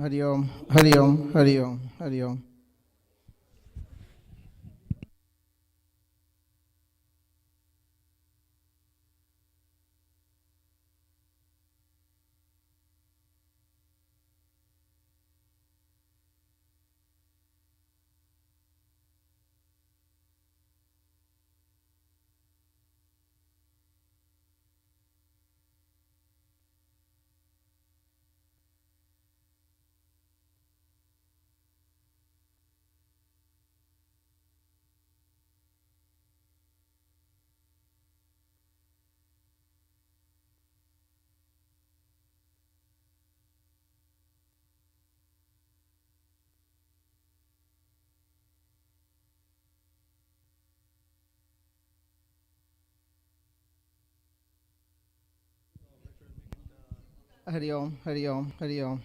Hari Om, Hari Om, Hari Om, Hari Om. Hari Om, Hari Om, Hari Om.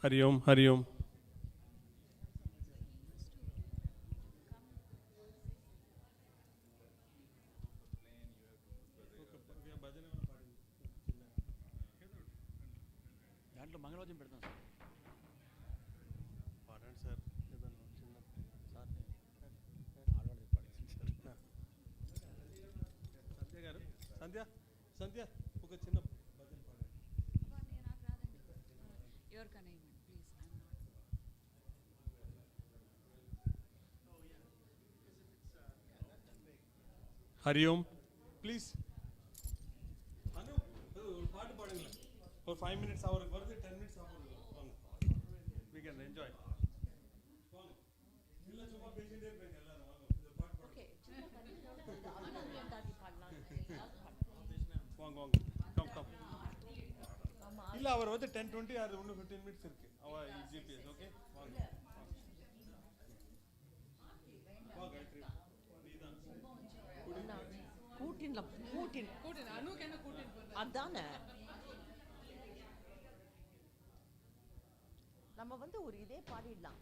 Hari Om, Hari Om. దాంట్లో మంగళవాద్యం పెడతాం పాడండి sir ఏదన్నా చిన్న sir ఆడవాళ్ళది పాడించింది sir సంధ్య గారు సంధ్య సంధ్య ఒక చిన్న భజన పాడండి ఎవరికైనా ఇవ్వండి please. Hari Om, please. Anu, பாட்டு பாடுங்களேன் ஒரு 5 minutes அவருக்கு வருது 10 minutes ஆகும் we can enjoy வாங்க இல்ல சும்மா பேசிட்டே இருப்பீங்க எல்லாரும் வாங்க இந்த பாட்டு பாடுங்க ஓகே சின்ன கதை ஆனந்தம் தாண்டி பாடலாம். வாங்க வாங்க கம் இல்ல அவர் வந்து 10:20 அது இன்னும் 15 minutes இருக்கு அவ ஜிபிஎஸ் ஓகே வாங்க வாங்க காயத்ரி கூட்டின் அனுக்கு என்ன கூட்டின் அதானே நம்ம வந்து ஒரு இதே பாடிடலாம்.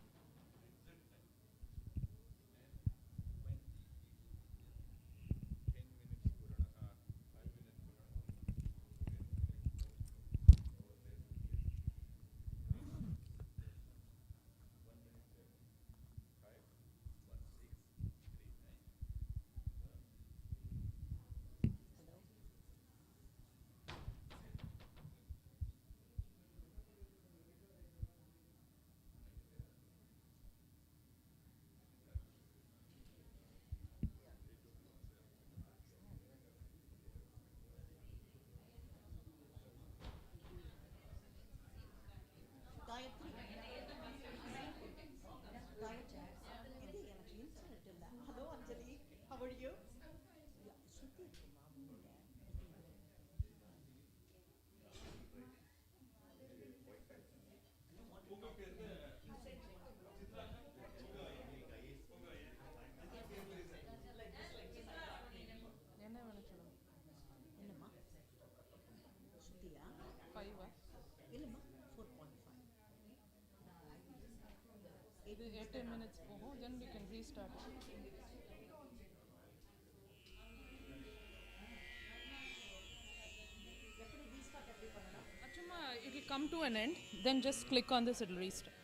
இது 8 minutes போகும், then we can restart. சும்மா it will come to an end, then just click on this, it will restart.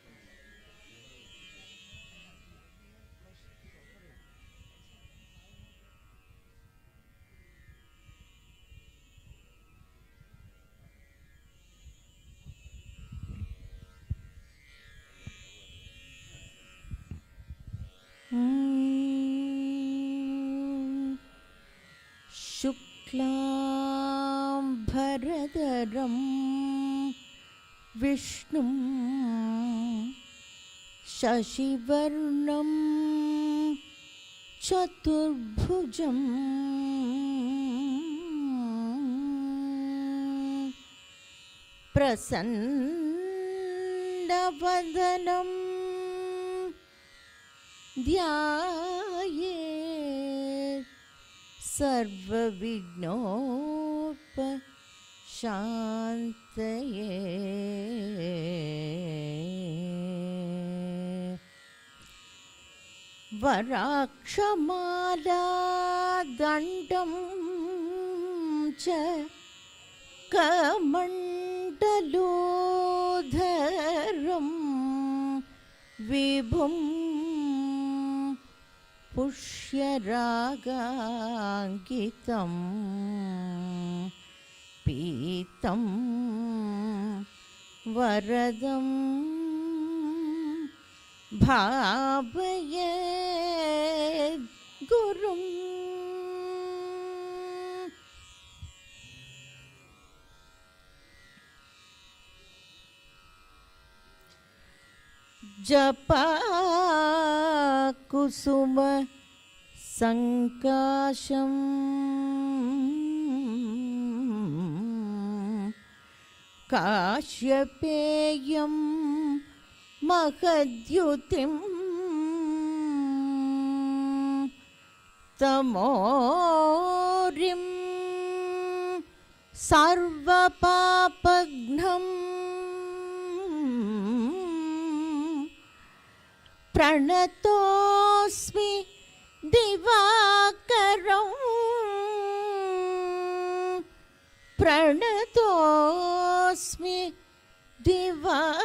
शुक्लाम्बरधरं विष्णुं शशिवर्णं चतुर्भुजं प्रसन्नवदनं ध्यायेत् सर्वविघ्नोपशान्तये। वराक्षमाला दण्डं च कमण्डलोधरं विभुं पुष्यरागाङ्कितं पीतं वरदं भावये गुरुं जपा कुसुम संकाशं काश्यपेयं महद्युतिं तमोरिं सर्वपापघ्नं प्रणतोऽस्मि दिवाकरं प्रणतोऽस्मि दिवाकरम्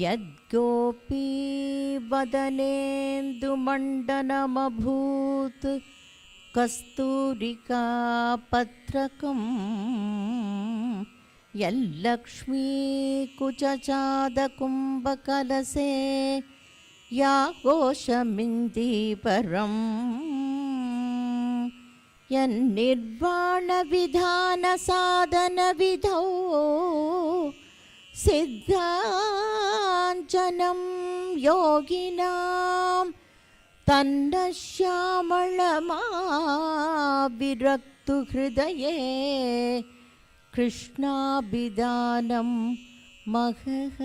यद्गोपी वदनेन्दुमण्डनमभूत् कस्तूरिका पत्रकं यल्लक्ष्मी कुचचादकुम्भकलसे या कोशमिन्दीपरं यन्निर्वाणविधानसाधनविधौ सिद्धाञ्जनं योगिनां तन्नः श्यामळमाविरक्तु हृदये कृष्णाभिधानं महः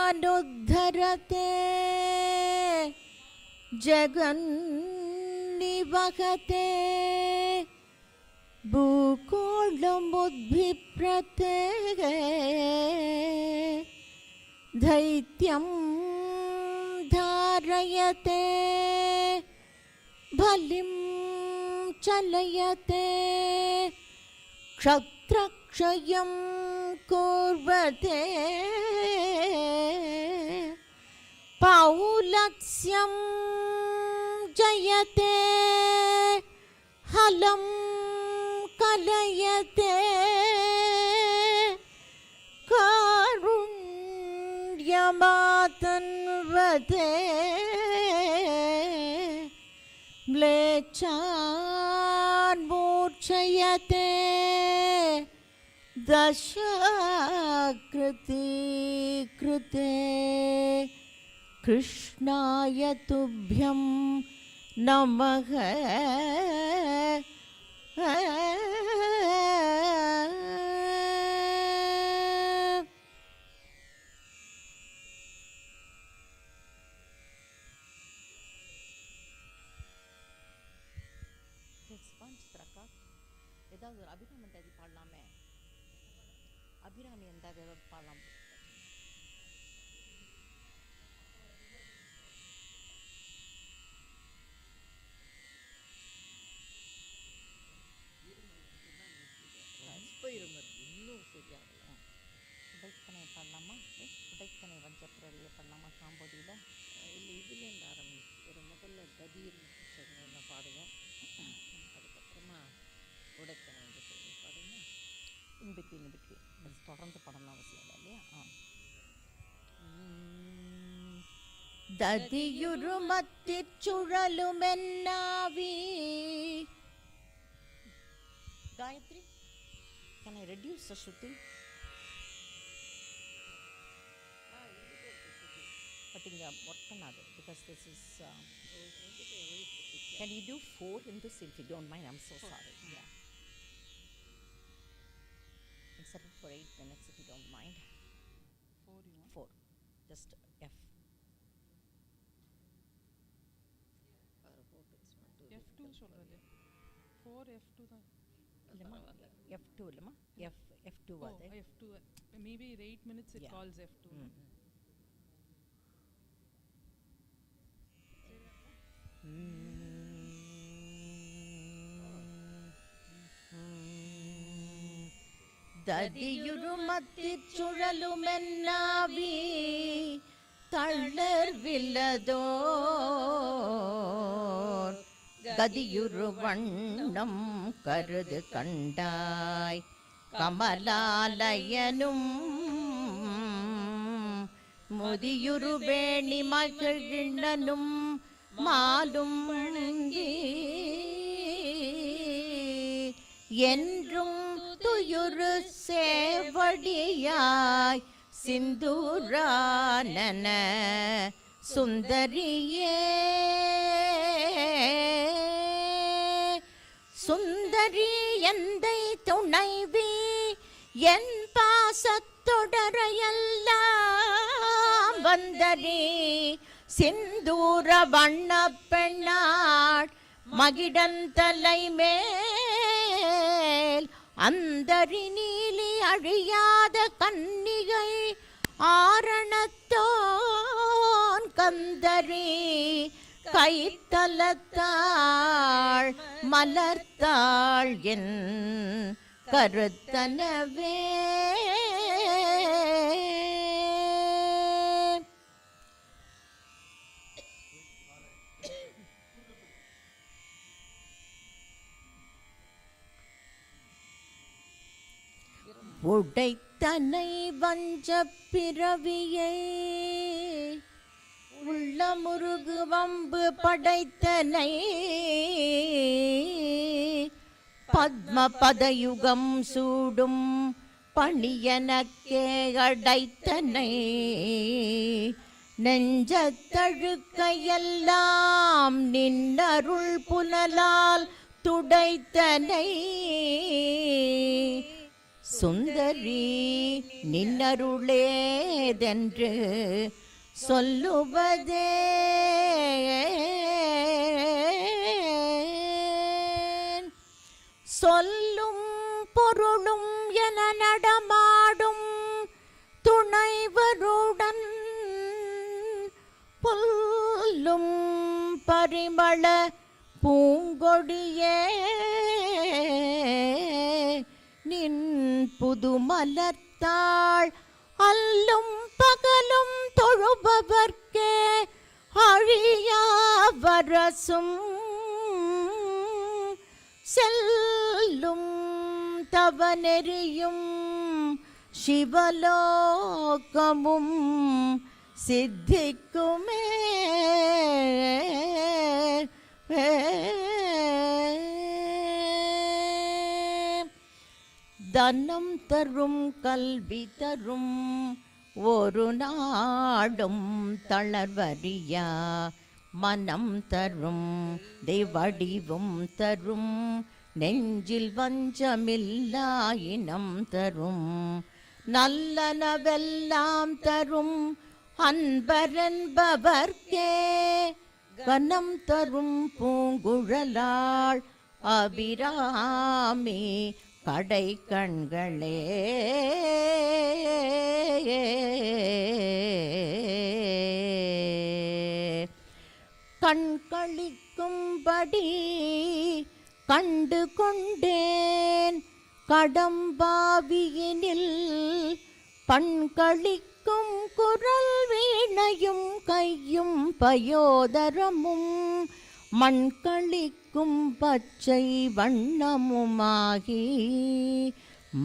वेदानुद्धरते जगन्निवहते भूगोलमुद्भिप्रते दैत्यं धारयते बलिं चलयते क्षत्रक्षयं कुर्वते पौलत्स्यं जयते हलं कलयते कारुण्यमातन्वते म्लेच्छान् मूर्छयते दशाकृति कृते कृष्णाय तुभ्यं नमः ஏதாவது ஒரு அபிராமி எதாவது பாடலாமே அபிராமி எந்தாவது பாடலாம் இன்னும் சரியாகல உடைத்தனை பாடலாமா உடைத்தனை வஞ்சப்பிரவியை பாடலாமா காம்போதியில் இல்லை இதுலேருந்து ஆரம்பிச்சு முதல்ல கதிர் பாடுவோம் அதுக்கப்புறமா உடைத்தனை வஞ்சப்பிரவியை பாடுங்க இன் பிட்வீன் அது தொடர்ந்து பாடணும் அவசியம் இல்லை இல்லையா ദതിയുരുമത്തിച്ചുഴലുമെന്നാവി. Gayatri, can I reduce the Shruti? But in work பண்ணாது because this is can you do 4 in this if you don't mind? I'm so sorry. Yeah. Let's set it for 8 minutes if you don't mind. 4 you want? 4. Just F. F2 சொல்றது 4 F2 தான் இல்லம்மா F2 இல்லம்மா F2 அது F2 maybe 8 minutes it calls F2. ദതിയുരുമത്തിച്ചുഴലുമെന്നാവി തളർവില്ലതോർ ഗതിയുരുവണ്ണം കരുത് കണ്ടായ് കമലാലയനും മുതിയുരുവേണി മകിഴ്ണനും மாலும் என்றும் துயுரு சேவடியாய் சிந்தூரானன சுந்தரியே சுந்தரி எந்தை துணைவி என் பாசத்தொடரையெல்லாம் வந்தரி சிந்தூர வண்ண பெண்ணாள் மகிடன் தலை மேல் அந்தரி நீலி அழியாத கன்னிகை ஆரணத்தோன் கந்தரி கைத்தலத்தாள் மலர்த்தாள் என் கருத்தனவே. உடைத்தனை வஞ்ச பிறவியை உள்ள முருகு வம்பு படைத்தனை பத்ம பதயுகம் சூடும் பணியனக்கே அடைத்தனை நெஞ்சத்தழுக்கையெல்லாம் நின்னருள் புனலால் துடைத்தனை சுந்தரி நின்னருளேதென்று சொல்லுவதே சொல்லும் பொருளும் என நடமாடும் துணைவருடன் புல்லும் பரிமள பூங்கொடியே நின் புது மலர்த்தாள் அல்லும் பகலும் தொழுபவர்க்கே அழியா வரசும் செல்லும் தவநெறியும் சிவலோகமும் சித்திக்குமே. தனம் தரும் கல்வி தரும் ஒரு நாடும் தளர்வறியா மனம் தரும் தெய்வடிவும் தரும் நெஞ்சில் வஞ்சமில்லா இனம் தரும் நல்லனவெல்லாம் தரும் அன்பரென்பவர்க்கே கனம் தரும் பூங்குழலாள் அபிராமி கடை கண்களே. கண்களிக்கும்படி கண்டு கொண்டேன் கடம்பாவியினில் பண்களிக்கும் குரல் வீணையும் கையும் பயோதரமும் மண்களிக்கும் பச்சை வண்ணமுமாகி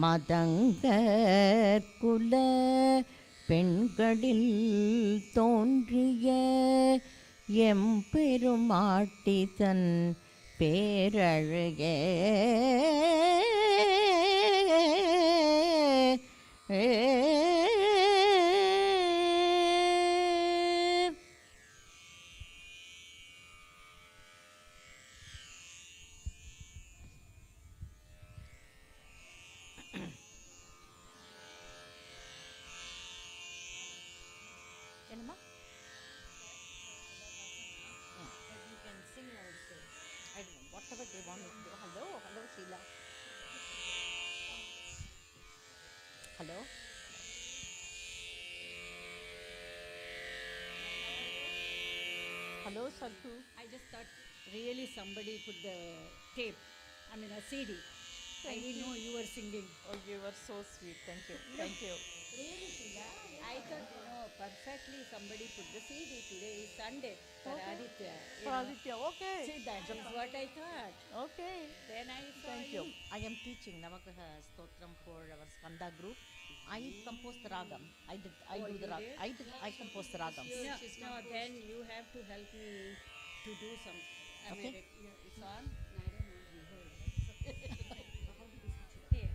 மதங்கர் குல பெண்களில் தோன்றிய எம்பெருமாட்டி தன் பேரழகே என்னம்மா? You can sing also. I don't know, whatever they want me to do. Hello, hello, Sheila. Hello. Hello, Sadhu. I just thought really somebody put the tape, I mean a CD. I didn't know you were singing. Oh, you were so sweet. Thank you. Thank you. Really, Sheila? I thought, perfectly somebody put the CD. Today is Sunday for Aditya. For Aditya, okay. See, that's what I thought. Okay. Then I saw Thank you. I am teaching Navagraha Stotram for our Skanda group. I composed the ragam. I do the ragam. I composed the ragams. No, then you have to help me to do some. Okay. It's on? I don't know. You heard. Here.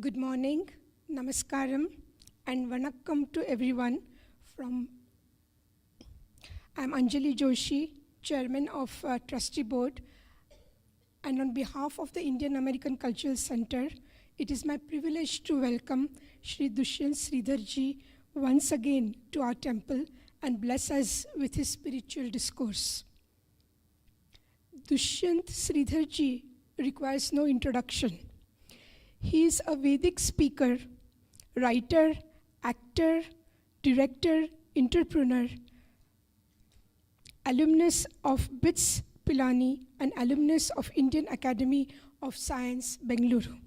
Good morning, namaskaram, and vanakkam to everyone. I'm Anjali Joshi, Chairman of Trustee Board, and on behalf of the Indian American Cultural Center, it is my privilege to welcome Shri Dushyanth Sridhar ji once again to our temple and bless us with his spiritual discourse. Dushyanth Sridhar ji requires no introduction. He is a Vedic speaker, writer, actor, director, entrepreneur, alumnus of BITS Pilani, and alumnus of Indian Academy of Science, Bengaluru.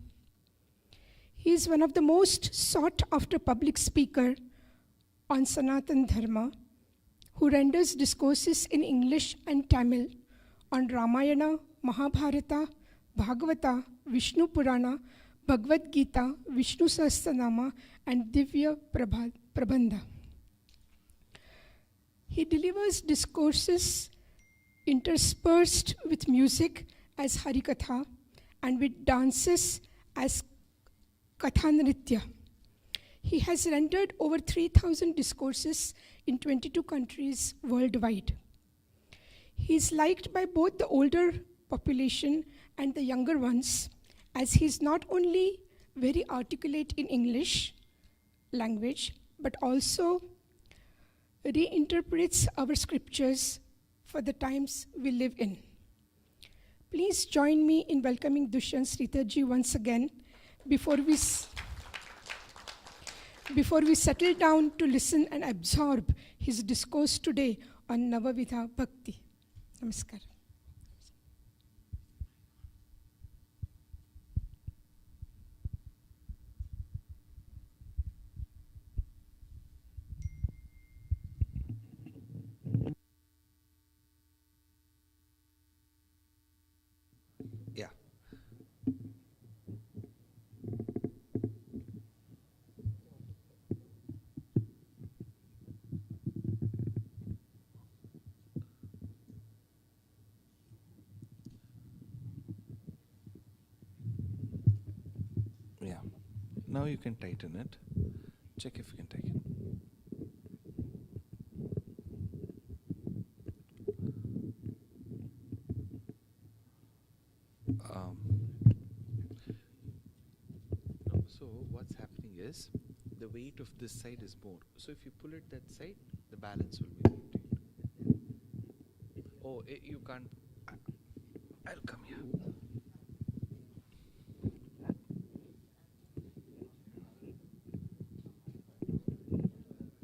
He is one of the most sought-after public speaker on Sanatan Dharma, who renders discourses in English and Tamil on Ramayana, Mahabharata, Bhagavata, Vishnu Purana, Bhagavad Gita, Vishnu Sahasranama, and Divya Prabandha. He delivers discourses interspersed with music as Harikatha and with dances as Kathanritya. He has rendered over 3,000 discourses in 22 countries worldwide. He is liked by both the older population and the younger ones, as he is not only very articulate in English language, but also reinterprets our scriptures for the times we live in. Please join me in welcoming Dushyanth Sridhar ji once again before we settle down to listen and absorb his discourse today on Nava, Vidha, Bhakti. Namaskar. Yeah. Yeah. Now you can tighten it. Check if you can tighten. No, so what's happening is the weight of this side is more. So if you pull it that side, the balance will be maintained. Oh, you can't. I'll come here.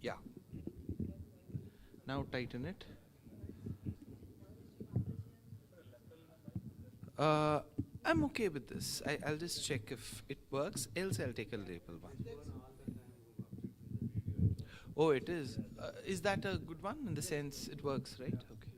Yeah. Now tighten it. I'm okay with this. I'll just check if it works, else I'll take a label one. Oh, it is. Is that a good one in the sense it works, right? Okay.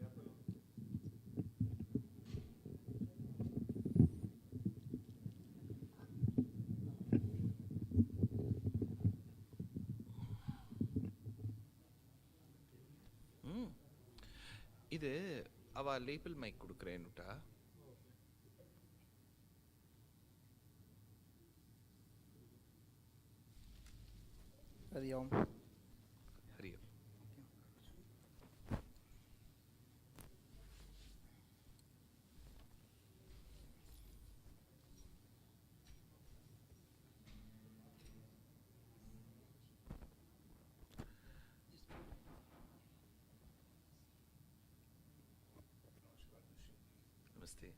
இது அவ label mic கொடுக்குறேன்னுட்டா. Hari Om. Hari Om. Namaste.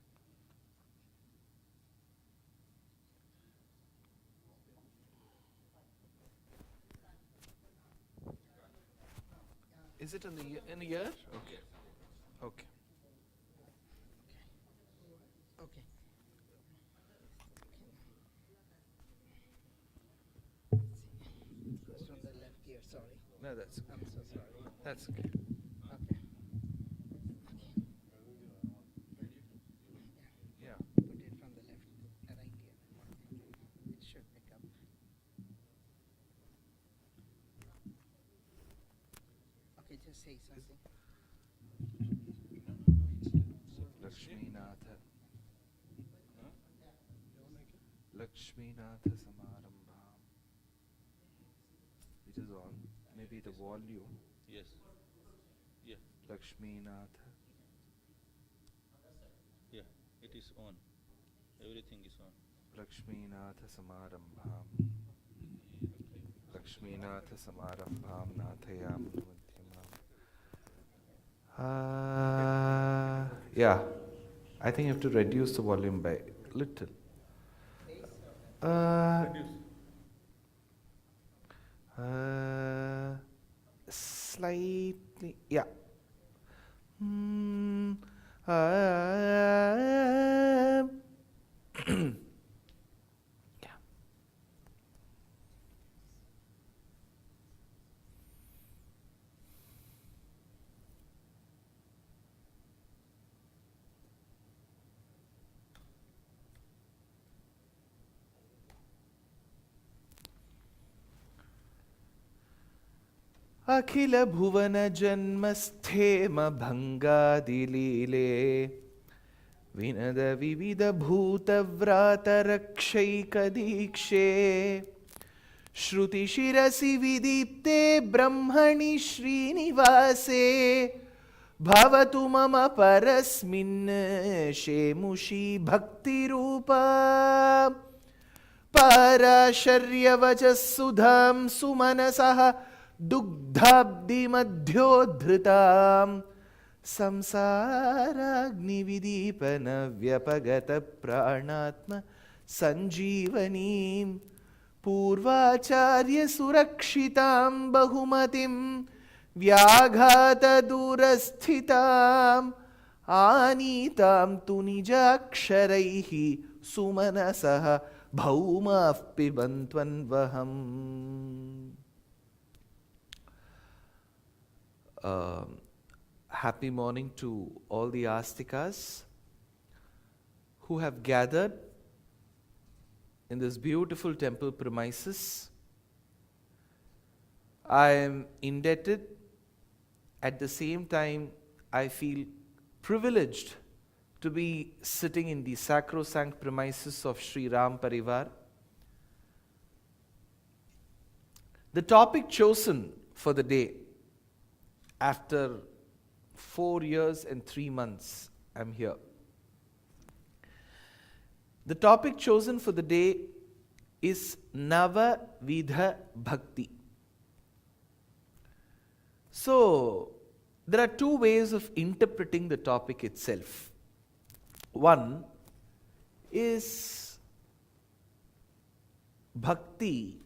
Is it in the year? Okay. Okay. Okay. It's from the left ear, sorry. No, that's okay. I'm so sorry. That's okay. Okay. Yeah. Put it from the left, right ear. It should pick up. Okay, just say something. Lakshminatha Samaram it is on. Maybe the volume. Yes. Yeah. Lakshmi Natha. Yeah. It is on. Everything is on. Lakshmi Natha Samarambham. Lakshmi Natha Samarambham Nathayam Madhyamam. Yeah. I think you have to reduce the volume by little. Slightly, yeah. Yeah. अखिल भुवन जन्म स्थेम भंगादिलीले विनद विविध भूत व्रात रक्षैक दीक्षे श्रुति शिरसि विदीप्ते ब्रह्मणि श्रीनिवासे भवतु मम परस्मिन् शेमुषी भक्तिरूपा पाराशर्यवचः सुधां सुमनसः दुग्धाब्धिमध्योद्धृतां संसाराग्निविदीपनव्यपगतप्राणात्म सञ्जीवनीं पूर्वाचार्यसुरक्षितां बहुमतिं व्याघातदूरस्थिताम् आनीतां तु निजाक्षरैः सुमनसः भौमाः पिबन्त्वन्वहम्. Happy morning to all the Astikas who have gathered in this beautiful temple premises. I am indebted. At the same time, I feel privileged to be sitting in the sacrosanct premises of Sri Ram Parivar. The topic chosen for the day, after 4 years and 3 months, I'm here. The topic chosen for the day is Nava, Vidha, Bhakti. So, there are two ways of interpreting the topic itself. One is Bhakti,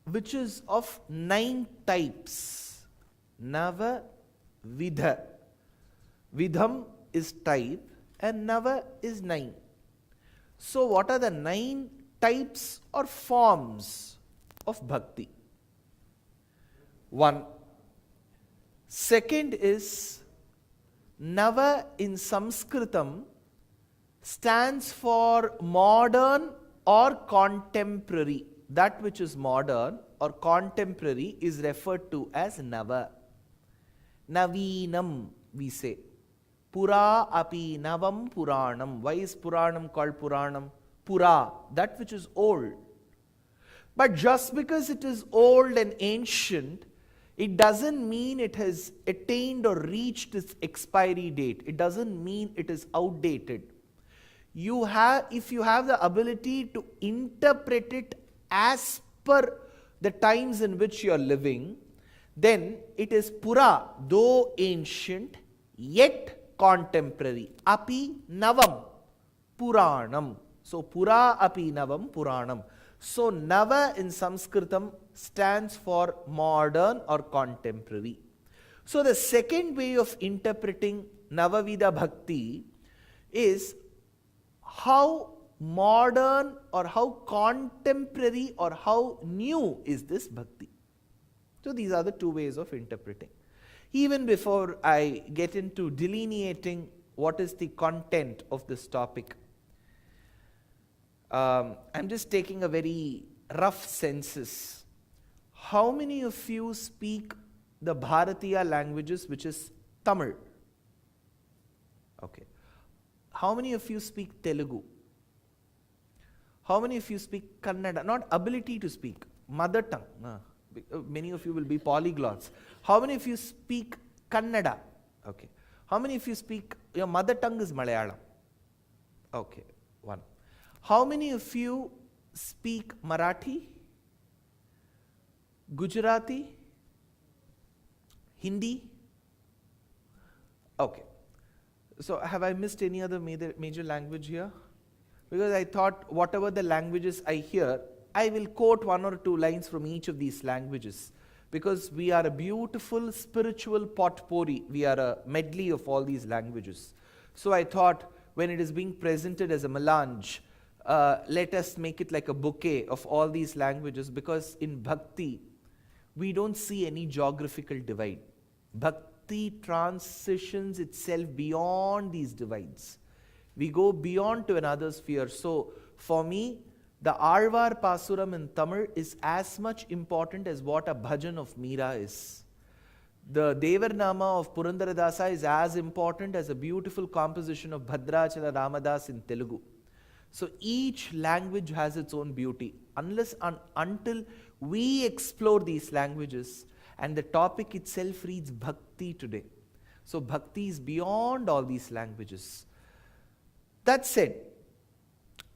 which is of 9 types. Nava, Vidha. Vidham is type and Nava is 9. So what are the 9 types or forms of Bhakti? One. Second is Nava in Sanskritam stands for modern or contemporary. That which is modern or contemporary is referred to as Nava. Navinam, we say. Pura api navam Puranam. Why is Puranam called Puranam? Pura, that which is old. But just because it is old and ancient, it doesn't mean it has attained or reached its expiry date. It doesn't mean it is outdated. If you have the ability to interpret it as per the times in which you are living, then it is Pura, though ancient, yet contemporary. Api Navam Puranam. So Pura api Navam Puranam. So Nava in Sanskritam stands for modern or contemporary. So the second way of interpreting Navavida Bhakti is how modern or how contemporary or how new is this Bhakti. So these are the two ways of interpreting. Even before I get into delineating what is the content of this topic, I'm just taking a very rough census. How many of you speak the Bharatiya languages, which is Tamil? Okay. How many of you speak Telugu? How many of you speak Kannada? Not ability to speak, mother tongue. Many of you will be polyglots. How many of you speak Kannada? Okay. How many of you speak, your mother tongue is Malayalam? Okay, one. How many of you speak Marathi, Gujarati, Hindi? Okay. So have I missed any other major language here? Because I thought whatever the languages I hear, I will quote one or two lines from each of these languages. Because we are a beautiful spiritual potpourri. We are a medley of all these languages. So I thought when it is being presented as a melange, let us make it like a bouquet of all these languages, because in Bhakti, we don't see any geographical divide. Bhakti transitions itself beyond these divides. We go beyond to another sphere. So for me, the Alvar Pasuram in Tamil is as much important as what a bhajan of Meera is. The Devarnama of Purandaradasa is as important as a beautiful composition of Bhadrachala Ramadas in Telugu. So each language has its own beauty. Until we explore these languages, and the topic itself reads Bhakti today. So Bhakti is beyond all these languages. That said,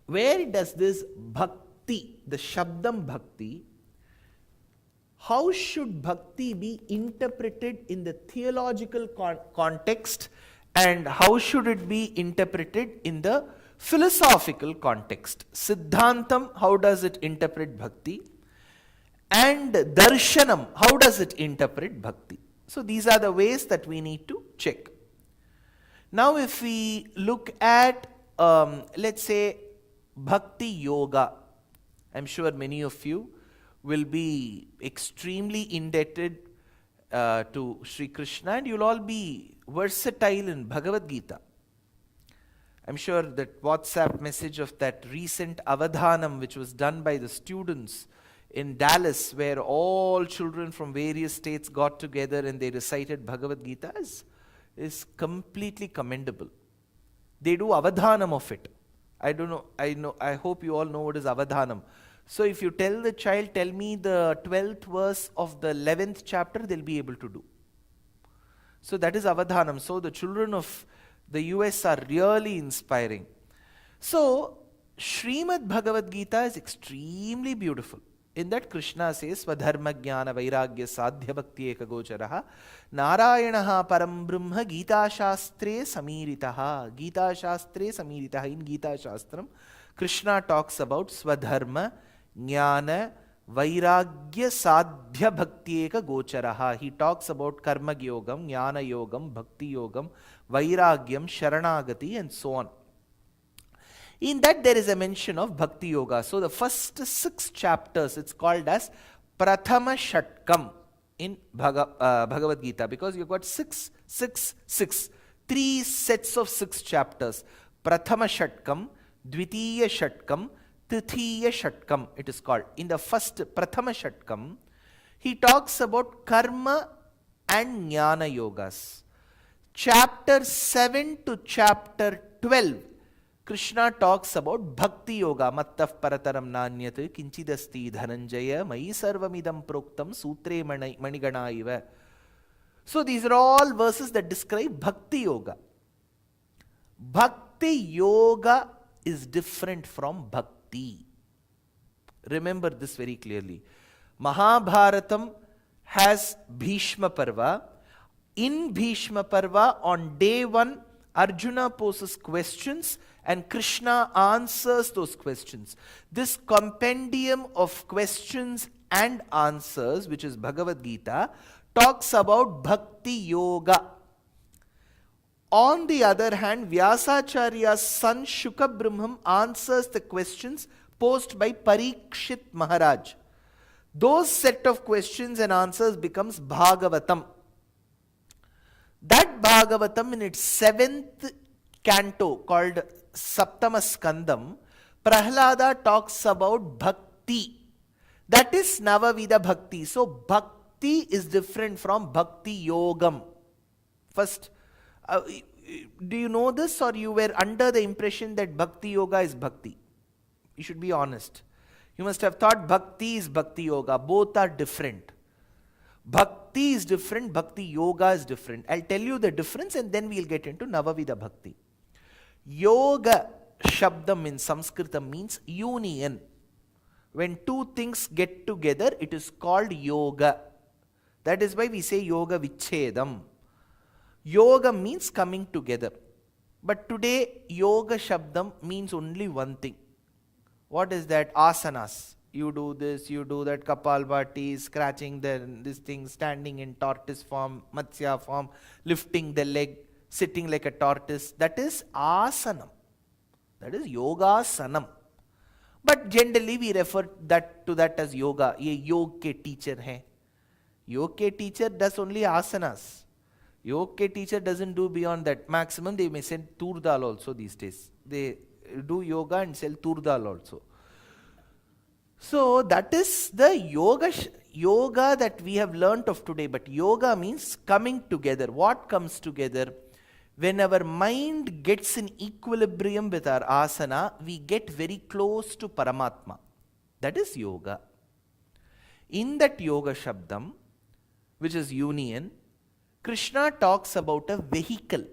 where does this Bhakti, the Shabdam Bhakti, how should Bhakti be interpreted in the theological context, and how should it be interpreted in the philosophical context? Siddhantam, how does it interpret Bhakti? And Darshanam, how does it interpret Bhakti? So these are the ways that we need to check. Now if we look at, let's say, Bhakti Yoga, I'm sure many of you will be extremely indebted to Sri Krishna, and you'll all be versatile in Bhagavad Gita. I'm sure that WhatsApp message of that recent Avadhanam which was done by the students in Dallas, where all children from various states got together and they recited Bhagavad Gita, is completely commendable. They do Avadhanam of it. I hope you all know what is Avadhanam. So if you tell the child, tell me the 12th verse of the 11th chapter, they'll be able to do. So that is Avadhanam. So the children of the US are really inspiring. So Srimad Bhagavad Gita is extremely beautiful. In that Krishna says, Svadharma Jnana Vairagya Sadhya Bhakti Eka Gocharaha Narayanaha Param Brahma Gita Shastre Samiritaha. Gita Shastre Samiritaha. In Gita Shastram, Krishna talks about Swadharma Jnana Vairagya Sadhya Bhakti Eka Gocharaha. He talks about Karma Yogam, Jnana Yogam, Bhakti Yogam, Vairagyam, Sharanagati, and so on. In that there is a mention of Bhakti Yoga. So the first 6 chapters, it's called as Prathama Shatkam in Bhagavad Gita, because you've got 6, 3 sets of 6 chapters. Prathama Shatkam, Dvitiya Shatkam, Tithiya Shatkam, it is called. In the first Prathama Shatkam, he talks about Karma and Jnana Yogas. Chapter 7 to chapter 12, Krishna talks about Bhakti Yoga. Mattaf parataram nanyat kinchidasti dhananjaya mai sarvamidam proktam sutre manigana iva. So these are all verses that describe Bhakti Yoga. Bhakti Yoga is different from Bhakti. Remember this very clearly. Mahabharatam has Bhishma Parva. In Bhishma Parva, on day 1, Arjuna poses questions and Krishna answers those questions. This compendium of questions and answers, which is Bhagavad Gita, talks about Bhakti Yoga. On the other hand, Vyasacharya's son Shukabrahmam answers the questions posed by Parikshit Maharaj. Those set of questions and answers becomes Bhagavatam. That Bhagavatam in its 7th canto called Saptama Skandam, Prahlada talks about Bhakti. That is Navavida Bhakti. So Bhakti is different from Bhakti Yogam. First, do you know this, or you were under the impression that Bhakti Yoga is Bhakti? You should be honest. You must have thought Bhakti is Bhakti Yoga. Both are different. Bhakti is different, Bhakti Yoga is different. I'll tell you the difference and then we'll get into Navavida Bhakti. Yoga Shabdam in Sanskrit means union. When two things get together, it is called yoga. That is why we say yoga vichedam. Yoga means coming together. But today, yoga Shabdam means only one thing. What is that? Asanas. You do this, you do that, Kapalbhati, scratching this thing, standing in tortoise form, Matsya form, lifting the leg, sitting like a tortoise. That is asanam. That is yogasanam. But generally we refer to that as yoga. Ye yog ke teacher hai. Yog ke teacher does only asanas. Yog ke teacher doesn't do beyond that. Maximum they may send turdal also these days. They do yoga and sell turdal also. So that is the yoga that we have learnt of today. But yoga means coming together. What comes together? When our mind gets in equilibrium with our asana, we get very close to Paramatma. That is yoga. In that yoga Shabdam, which is union, Krishna talks about a vehicle,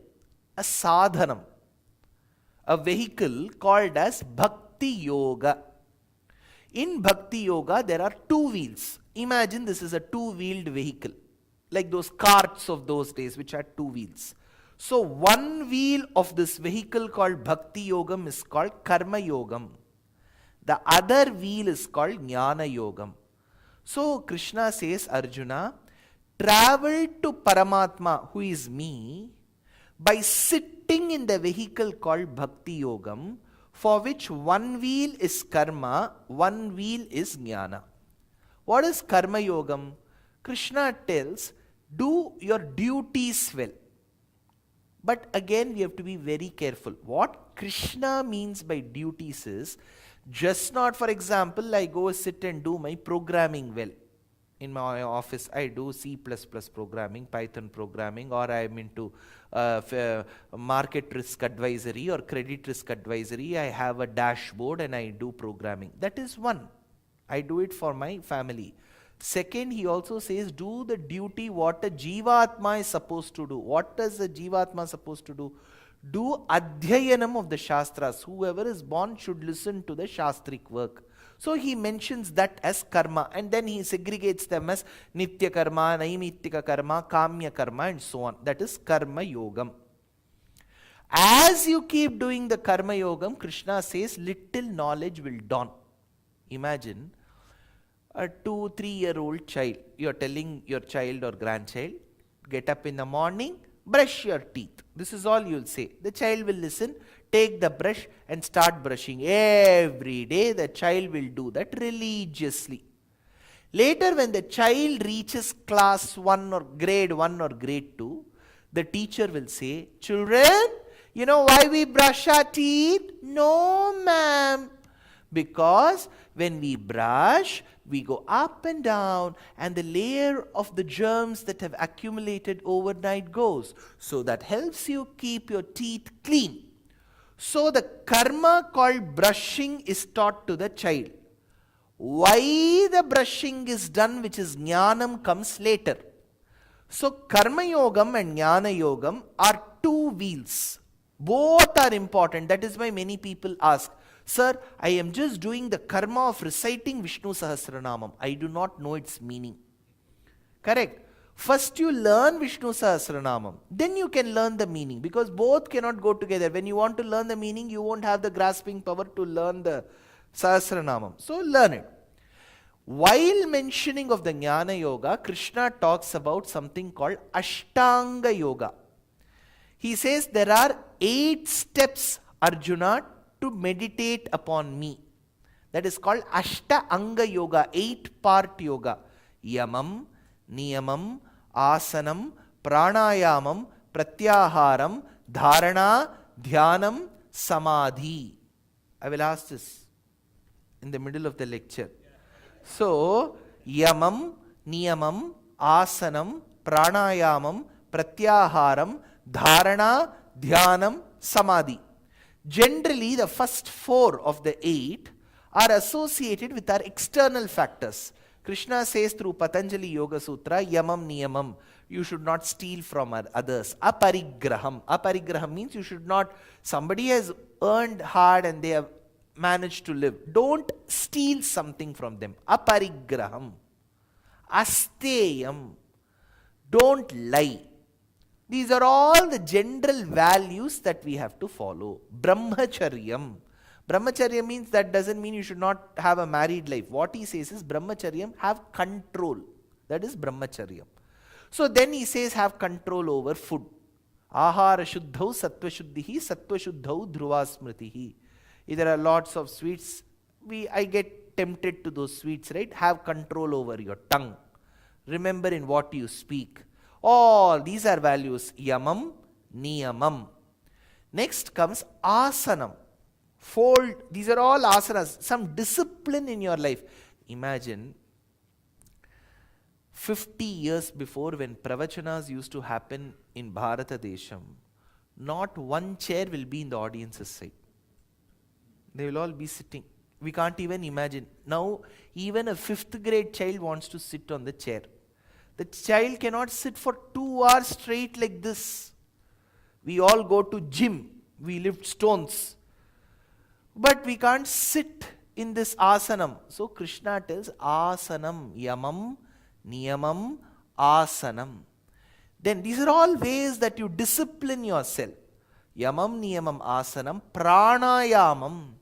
a sadhanam, a vehicle called as Bhakti Yoga. In Bhakti Yoga, there are two wheels. Imagine this is a two-wheeled vehicle, like those carts of those days which had two wheels. So one wheel of this vehicle called Bhakti Yogam is called Karma Yogam. The other wheel is called Jnana Yogam. So Krishna says, Arjuna, travel to Paramatma, who is me, by sitting in the vehicle called Bhakti Yogam, for which one wheel is karma, one wheel is jnana. What is karma yogam? Krishna tells, do your duties well. But again, we have to be very careful. What Krishna means by duties is, just not, for example, I go sit and do my programming well. In my office, I do C++ programming, Python programming, or I am into market risk advisory or credit risk advisory. I have a dashboard and I do programming. That is one. I do it for my family. Second, he also says, do the duty what a Jivatma is supposed to do. What is a Jivatma supposed to do? Do Adhyayanam of the Shastras. Whoever is born should listen to the Shastric work. So he mentions that as karma, and then he segregates them as Nitya karma, Naimittika karma, Kamya karma, and so on. That is karma yogam. As you keep doing the karma yogam, Krishna says little knowledge will dawn. Imagine a 2-3-year-old child. You are telling your child or grandchild, get up in the morning, brush your teeth. This is all you will say. The child will listen. Take the brush and start brushing. Every day the child will do that religiously. Later, when the child reaches class 1 or grade 1 or grade 2, the teacher will say, children, you know why we brush our teeth? No, ma'am. Because when we brush, we go up and down, and the layer of the germs that have accumulated overnight goes. So that helps you keep your teeth clean. So the karma called brushing is taught to the child. Why the brushing is done, which is jnanam, comes later. So karma yogam and jnana yogam are two wheels. Both are important. That is why many people ask, sir, I am just doing the karma of reciting Vishnu Sahasranamam. I do not know its meaning. Correct? First you learn Vishnu Sahasranamam, then you can learn the meaning, because both cannot go together. When you want to learn the meaning, you won't have the grasping power to learn the Sahasranamam. So learn it. While mentioning of the Jnana Yoga, Krishna talks about something called Ashtanga Yoga. He says there are 8 steps, Arjuna, to meditate upon me. That is called Ashtanga Yoga, 8-part yoga. Yamam, Niyamam, Asanam, Pranayamam, Pratyaharam, Dharana, Dhyanam, Samadhi. I will ask this in the middle of the lecture. So, Yamam, Niyamam, Asanam, Pranayamam, Pratyaharam, Dharana, Dhyanam, Samadhi. Generally, the first 4 of the 8 are associated with our external factors. Krishna says through Patanjali Yoga Sutra, yamam niyamam, you should not steal from others. Aparigraham. Aparigraham means you should not, somebody has earned hard and they have managed to live. Don't steal something from them. Aparigraham. Asteyam. Don't lie. These are all the general values that we have to follow. Brahmacharyam. Brahmacharya means that doesn't mean you should not have a married life. What he says is Brahmacharyam, have control. That is Brahmacharyam. So then he says have control over food. Ahara shuddhau sattva shuddhihi sattva shuddhau dhruva smritihi. If there are lots of sweets, I get tempted to those sweets, right? Have control over your tongue. Remember in what you speak. All these are values. Yamam, niyamam. Next comes asanam. Fold. These are all asanas. Some discipline in your life. Imagine 50 years before, when pravachanas used to happen in Bharata Desham, not one chair will be in the audience's side. They will all be sitting. We can't even imagine. Now, even a 5th grade child wants to sit on the chair. The child cannot sit for 2 hours straight like this. We all go to gym. We lift stones. But we can't sit in this asanam. So Krishna tells asanam, yamam, niyamam, asanam. Then these are all ways that you discipline yourself. Yamam, niyamam, asanam, pranayamam.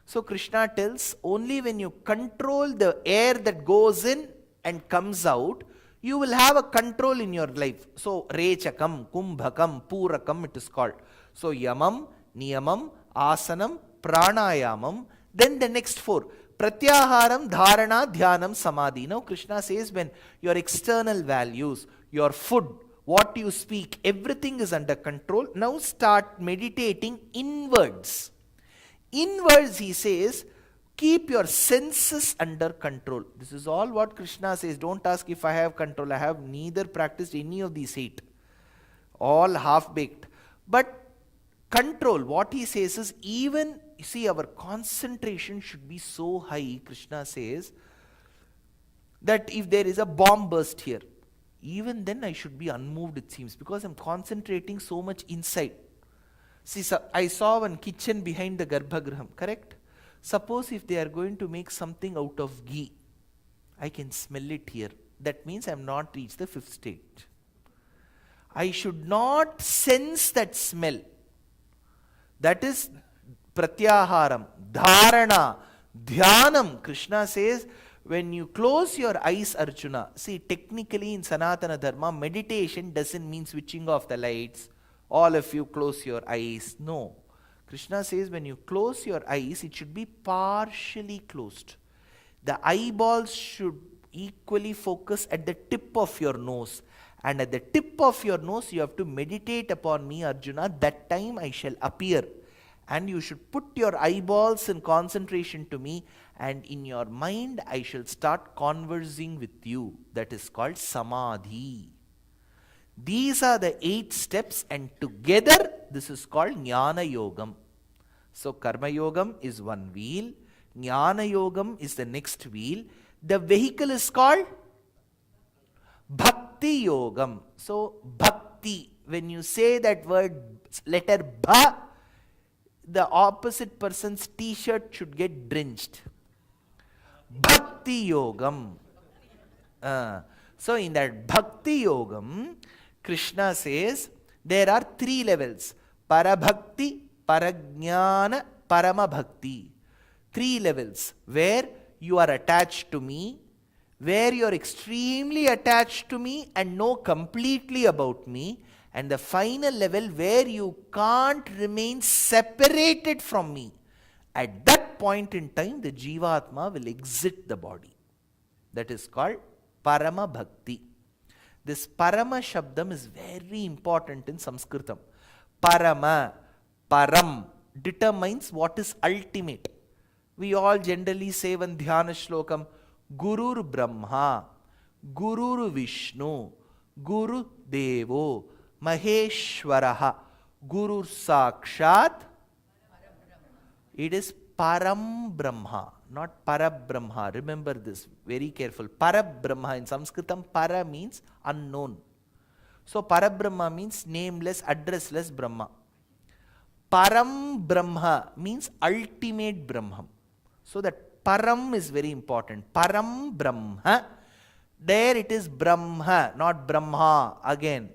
So Krishna tells only when you control the air that goes in and comes out, you will have a control in your life. So rechakam, kumbhakam, purakam it is called. So yamam, niyamam, asanam, pranayamam. Then the next 4. Pratyaharam, dharana, dhyanam, samadhi. Now Krishna says when your external values, your food, what you speak, everything is under control. Now start meditating inwards. Inwards, he says, keep your senses under control. This is all what Krishna says. Don't ask if I have control. I have neither practiced any of these 8. All half-baked. But control, what he says is, even, you see, our concentration should be so high, Krishna says, that if there is a bomb burst here, even then I should be unmoved, it seems, because I'm concentrating so much inside. See, I saw one kitchen behind the Garbhagraham, correct? Suppose if they are going to make something out of ghee, I can smell it here. That means I have not reached the 5th stage. I should not sense that smell. That is pratyaharam, dharana, dhyanam. Krishna says, when you close your eyes, Arjuna, see, technically in Sanatana Dharma, meditation doesn't mean switching off the lights. All of you close your eyes. No. Krishna says when you close your eyes, it should be partially closed. The eyeballs should equally focus at the tip of your nose. And at the tip of your nose, you have to meditate upon me, Arjuna. That time I shall appear. And you should put your eyeballs in concentration to me. And in your mind, I shall start conversing with you. That is called samadhi. These are the 8 steps, and together this is called Jnana Yogam. So Karma Yogam is one wheel, Jnana Yogam is the next wheel. The vehicle is called Bhakti Yogam. So Bhakti, when you say that word, letter Bha, the opposite person's t-shirt should get drenched. Bhakti Yogam. So in that Bhakti Yogam, Krishna says there are 3 levels. Parabhakti, Parajnana, Paramabhakti. 3 levels where you are attached to me, where you are extremely attached to me and know completely about me, and the final level where you can't remain separated from me. At that point in time, the Jivatma will exit the body. That is called Parama Bhakti. This Parama Shabdam is very important in Sanskritam. Parama, Param, determines what is ultimate. We all generally say one dhyana shlokam, Gurur Brahma, Gurur Vishnu, Guru Devo, Maheshwaraha, Guru Sakshat. It is Param Brahma. not Parabrahma. Remember this, very careful. Parabrahma in Sanskritam, para means unknown. So Parabrahma means nameless, addressless Brahma. Param Brahma means ultimate Brahman. So that Param is very important. Param Brahma. There it is Brahma, not Brahma again.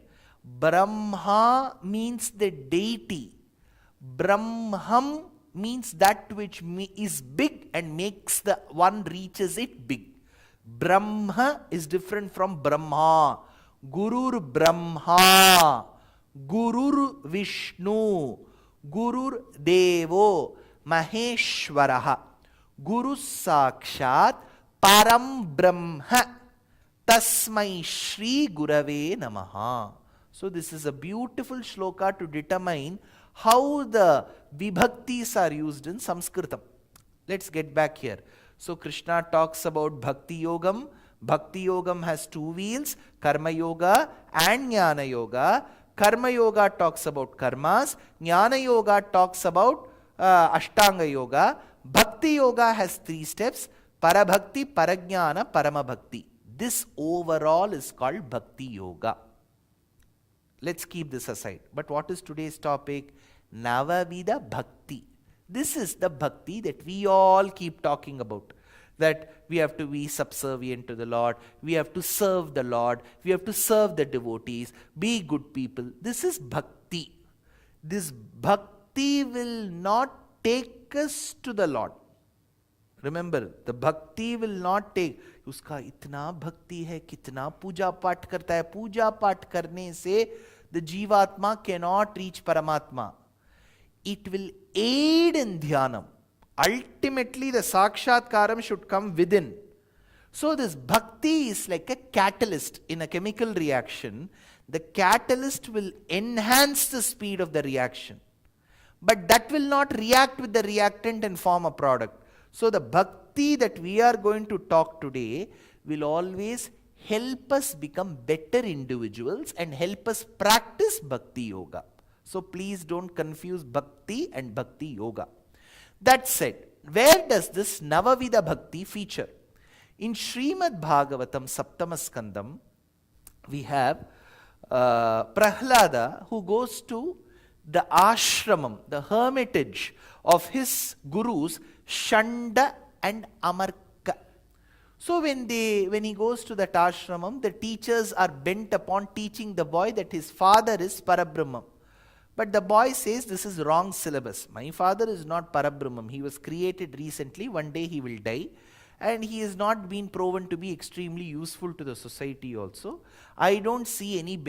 Brahma means the deity. Brahmam means that which is big and makes the one reaches it big. Brahma is different from Brahma. Gurur Brahma, Gurur Vishnu, Gurur Devo, Maheshwaraha, Guru Sakshat, Param Brahma, Tasmai Shri Gurave Namaha. So this is a beautiful shloka to determine how the vibhaktis are used in Sanskritam. Let's get back here. So Krishna talks about Bhakti Yogam. Bhakti Yogam has two wheels, Karma Yoga and Jnana Yoga. Karma Yoga talks about karmas. Jnana Yoga talks about Ashtanga Yoga. Bhakti Yoga has three steps, Parabhakti, Parajnana, Paramabhakti. This overall is called Bhakti Yoga. Let's keep this aside. But what is today's topic? Navavida Bhakti. This is the Bhakti that we all keep talking about. That we have to be subservient to the Lord. We have to serve the Lord. We have to serve the devotees. Be good people. This is Bhakti. This Bhakti will not take us to the Lord. Remember, the Bhakti will not take. उसका इतना भक्ति है, कितना पूजा पाठ करता है. पूजा पाठ करने से the जीवात्मा cannot reach Paramatma. It will aid in dhyanam. Ultimately, the sakshatkaram should come within. So this bhakti is like a catalyst in a chemical reaction. The catalyst will enhance the speed of the reaction. But that will not react with the reactant and form a product. So the bhakti that we are going to talk today will always help us become better individuals and help us practice bhakti yoga. So please don't confuse bhakti and bhakti yoga. That said, where does this Navavida Bhakti feature? In Srimad Bhagavatam Saptama Skandam, we have Prahlada who goes to the ashramam, the hermitage of his gurus Shanda and Amarka. So when he goes to that ashramam, the teachers are bent upon teaching the boy that his father is Parabrahman. But the boy says, this is wrong syllabus. My father is not Parabrahman. He was created recently. One day he will die. And he has not been proven to be extremely useful to the society also. I don't see any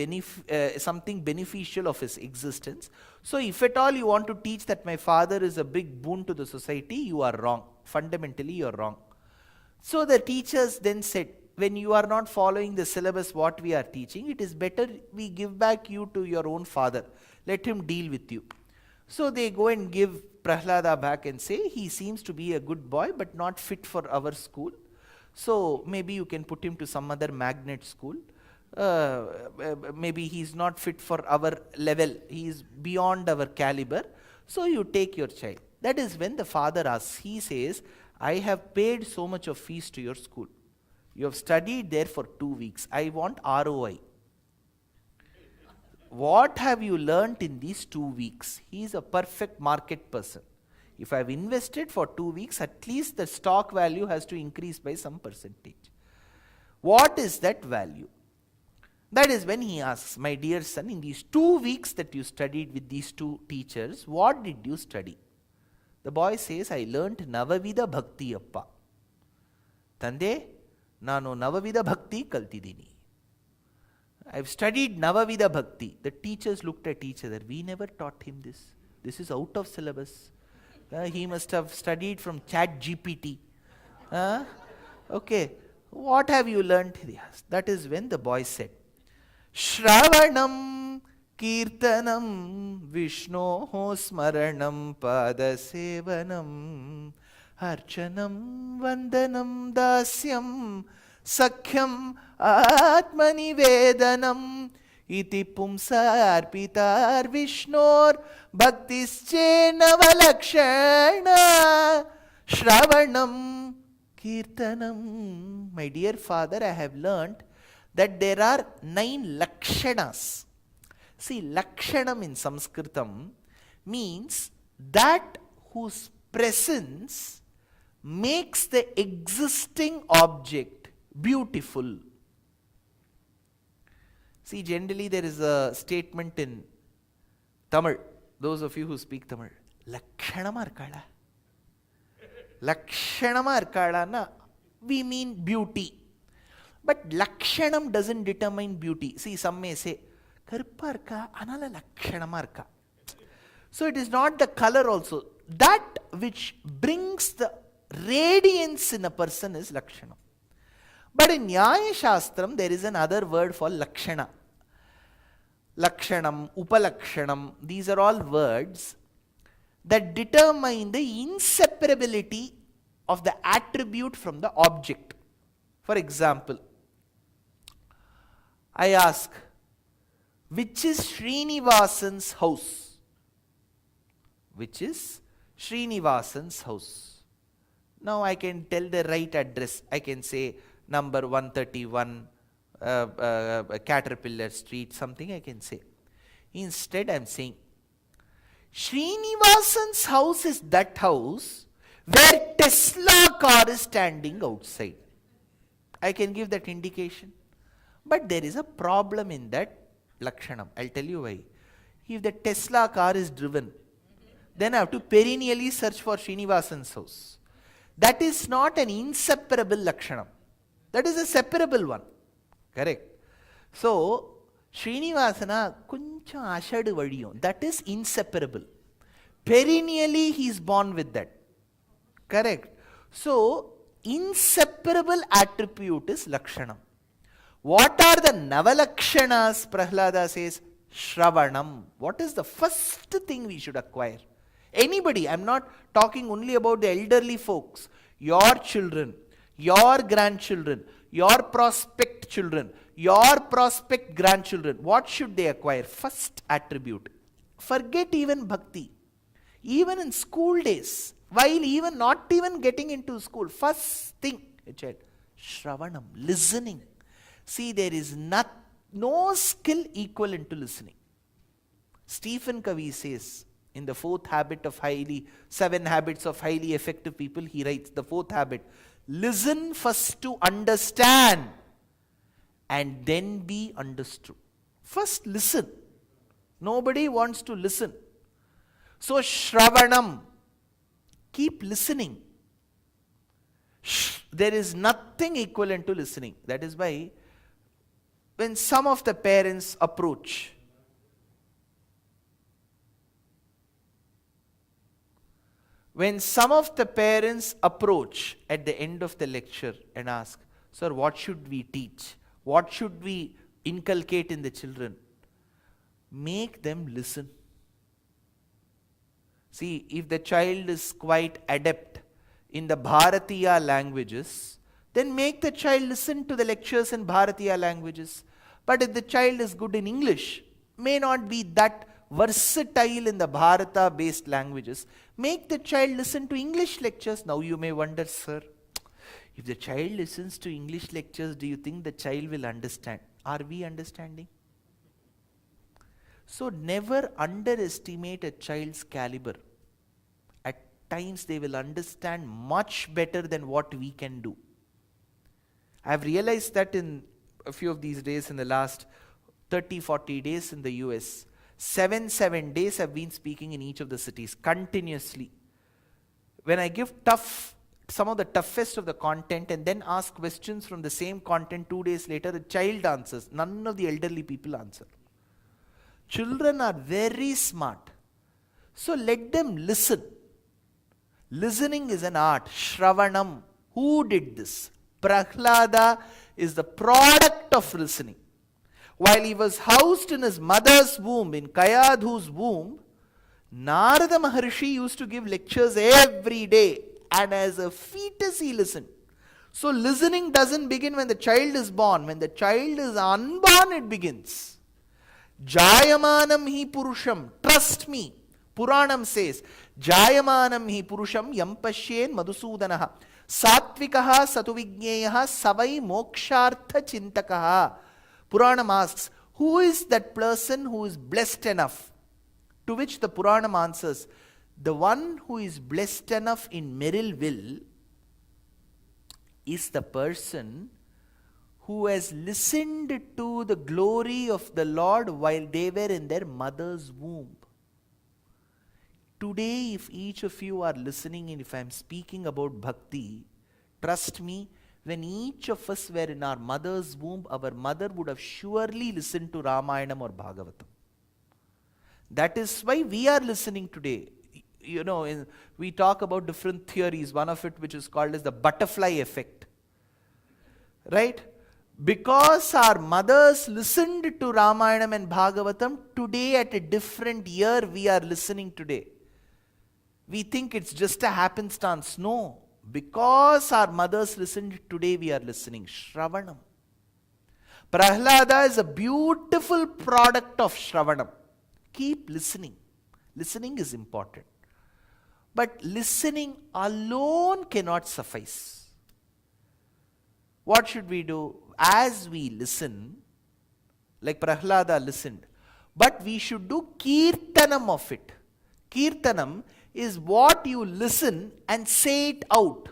something beneficial of his existence. So if at all you want to teach that my father is a big boon to the society, you are wrong. Fundamentally you are wrong. So the teachers then said, when you are not following the syllabus what we are teaching, it is better we give back you to your own father. Let him deal with you. So they go and give Prahlada back and say, he seems to be a good boy but not fit for our school. So maybe you can put him to some other magnet school. Maybe he is not fit for our level. He is beyond our caliber. So you take your child. That is when the father asks, he says, I have paid so much of fees to your school. You have studied there for 2 weeks. I want ROI. What have you learnt in these 2 weeks? He is a perfect market person. If I have invested for 2 weeks, at least the stock value has to increase by some percentage. What is that value? That is when he asks, my dear son, in these 2 weeks that you studied with these two teachers, what did you study? The boy says, I learnt Navavida Bhakti Appa. Tande, nanu Navavida Bhakti kaltidini. I have studied Navavida Bhakti. The teachers looked at each other. We never taught him this. This is out of syllabus. He must have studied from Chat GPT. Okay. What have you learnt? That is when the boy said, Shravanam Kirtanam Vishnoho Smaranam Padasevanam Archanam Vandanam Dasyam Sakhyam Atmanivedanam Iti Pumsar Pitar Vishnor Bhaktische Navalakshana Shravanam Kirtanam. My dear father, I have learnt that there are 9 lakshanas. See, lakshanam in Sanskritam means that whose presence makes the existing object beautiful. See, generally there is a statement in Tamil, those of you who speak Tamil, Lakshanama irkala. Lakshanama irkala na, we mean beauty. But Lakshanam doesn't determine beauty. See, some may say, Karpa irka, anala Lakshanama irka. So it is not the color also. That which brings the radiance in a person is Lakshanam. But in Nyaya Shastram, there is another word for Lakshana. Lakshanam, Upalakshanam, these are all words that determine the inseparability of the attribute from the object. For example, I ask, which is Srinivasan's house? Which is Srinivasan's house? Now I can tell the right address. I can say number 131, Caterpillar Street, something I can say. Instead I am saying, Srinivasan's house is that house where Tesla car is standing outside. I can give that indication. But there is a problem in that Lakshanam. I'll tell you why. If the Tesla car is driven, then I have to perennially search for Srinivasan's house. That is not an inseparable Lakshanam. That is a separable one. Correct. So, Srinivasana kuncham ashadu vadiyum. That is inseparable. Perennially he is born with that. Correct. So, inseparable attribute is Lakshanam. What are the Navalakshanas? Prahlada says, Shravanam. What is the first thing we should acquire? Anybody, I am not talking only about the elderly folks. Your children, your grandchildren, your prospect children, your prospect grandchildren. What should they acquire? First attribute. Forget even Bhakti. Even in school days, while even not even getting into school, first thing, Shravanam, listening. See, there is no skill equivalent to listening. Stephen Covey says, in the 4th habit of 7 habits of highly effective people, he writes the 4th habit, listen first to understand and then be understood. First listen. Nobody wants to listen. So Shravanam, keep listening. There is nothing equivalent to listening. That is why when some of the parents approach, at the end of the lecture and ask, sir, what should we teach? What should we inculcate in the children? Make them listen. See, if the child is quite adept in the Bharatiya languages, then make the child listen to the lectures in Bharatiya languages. But if the child is good in English, may not be that versatile in the Bharata based languages, make the child listen to English lectures. Now you may wonder, sir, if the child listens to English lectures, do you think the child will understand? Are we understanding? So never underestimate a child's caliber. At times they will understand much better than what we can do. I have realized that in a few of these days, in the last 30-40 days in the US, 7 days I've been speaking in each of the cities continuously. When I give some of the toughest of the content and then ask questions from the same content 2 days later, the child answers. None of the elderly people answer. Children are very smart. So let them listen. Listening is an art. Shravanam. Who did this? Prahlada is the product of listening. While he was housed in his mother's womb, in Kayadhu's womb, Narada Maharshi used to give lectures every day. And as a fetus he listened. So listening doesn't begin when the child is born. When the child is unborn, it begins. Jayamanam hi purusham. Trust me. Puranam says, Jayamanam hi purusham yam pashyen madhusudanaha satvikaha satuvigneyaha savai mokshartha chintakaha. Puranam asks, who is that person who is blessed enough? To which the Puranam answers, the one who is blessed enough in merry will is the person who has listened to the glory of the Lord while they were in their mother's womb. Today, if each of you are listening and if I am speaking about bhakti, trust me, when each of us were in our mother's womb, our mother would have surely listened to Ramayanam or Bhagavatam. That is why we are listening today. You know, we talk about different theories, one of it which is called as the butterfly effect. Right? Because our mothers listened to Ramayanam and Bhagavatam, today at a different year we are listening today. We think it's just a happenstance. No. Because our mothers listened today, we are listening. Shravanam. Prahlada is a beautiful product of Shravanam. Keep listening. Listening is important. But listening alone cannot suffice. What should we do? As we listen, like Prahlada listened, but we should do kirtanam of it. Kirtanam is what you listen and say it out.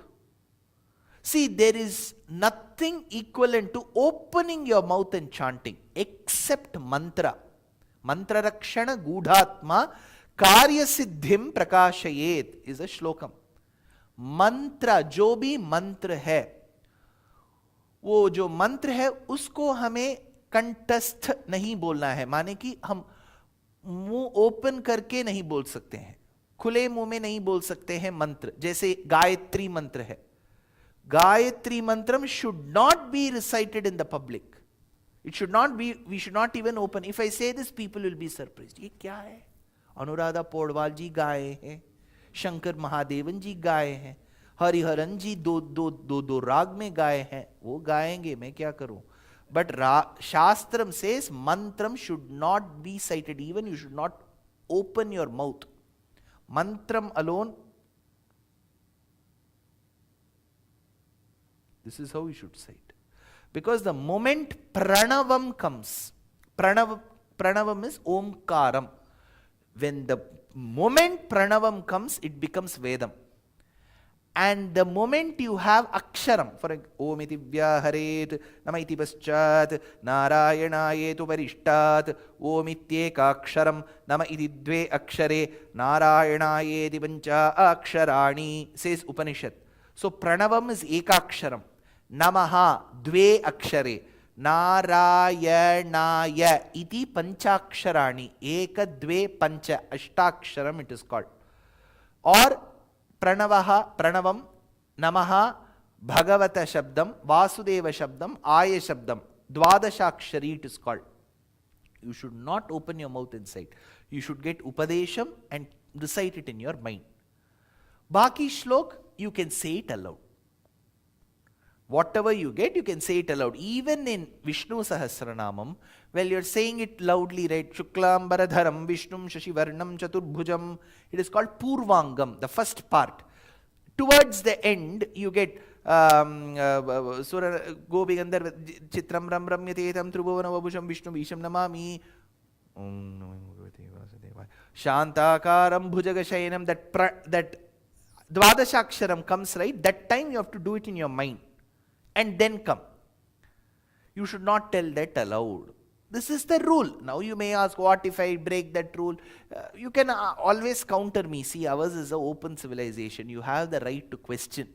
See, there is nothing equivalent to opening your mouth and chanting except mantra. Mantra rakshana gudhatma karya siddhim prakashayet is a shlokam. Mantra, जो भी मंत्र है, वो जो मंत्र है उसको हमें कंठस्थ नहीं बोलना है. माने कि हम मुंह ओपन करके नहीं बोल सकते हैं, खुले मुंह में नहीं बोल सकते हैं मंत्र. जैसे गायत्री मंत्र है. Gayatri mantram should not be recited in the public. It should not be, we should not even open. If I say this, people will be surprised. ये क्या है? अनुराधा पौडवाल जी गाए हैं, शंकर महादेवन जी गाए हैं, हरिहरन जी दो राग में गाए हैं. वो गाएंगे, मैं क्या करूं? But Shastram says mantram should not be cited. Even you should not open your mouth. Mantram alone. This is how you should say it. Because the moment pranavam comes, pranavam is omkaram. When the moment pranavam comes, it becomes Vedam. And the moment you have aksharam, for Om iti vyaharet, Nama iti paschat, Narayanayetu parishtat, Om ityeka aksharam, Nama iti dve akshare, Narayanayeti pancha aksharani, says Upanishad. So pranavam is ekaksharam. Namaha dve akshare. Narayanaya iti panchaksharani. Eka dve pancha. Ashtaksharam it is called. Or pranavam, namaha, bhagavata shabdam, vasudeva shabdam, aya shabdam. Dvadashakshari it is called. You should not open your mouth inside. You should get upadesham and recite it in your mind. Baki shlok, you can say it aloud. Whatever you get, you can say it aloud. Even in Vishnu Sahasranamam, while you're saying it loudly, right? Shuklam Baradharam Vishnum Shashivarnam Chaturbhujam. It is called Purvangam, the first part. Towards the end, you get Sura Gobigandhar Chitram Ram Ramyatetam Trubhavana Vabusham Vishnu Visham Namami. Shantakaram Bhujagasayanam. That Dvadashaksharam comes, right? That time you have to do it in your mind. And then come. You should not tell that aloud. This is the rule. Now you may ask, what if I break that rule? You can always counter me. See, ours is an open civilization. You have the right to question.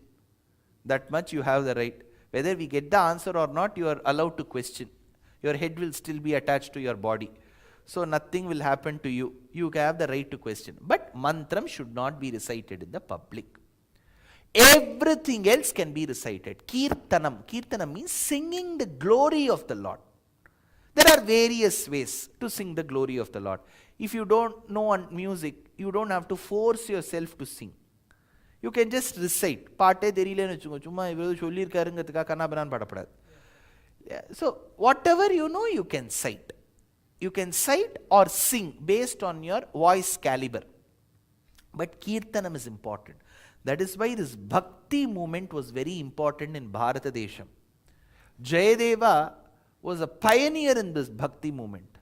That much you have the right. Whether we get the answer or not, you are allowed to question. Your head will still be attached to your body. So nothing will happen to you. You have the right to question. But mantram should not be recited in the public. Everything else can be recited. Kirtanam. Kirtanam means singing the glory of the Lord. There are various ways to sing the glory of the Lord. If you don't know music, you don't have to force yourself to sing. You can just recite. So, whatever you know, you can cite. You can cite or sing based on your voice caliber. But Kirtanam is important. That is why this Bhakti movement was very important in Bharata Desham. Jayadeva was a pioneer in this Bhakti movement.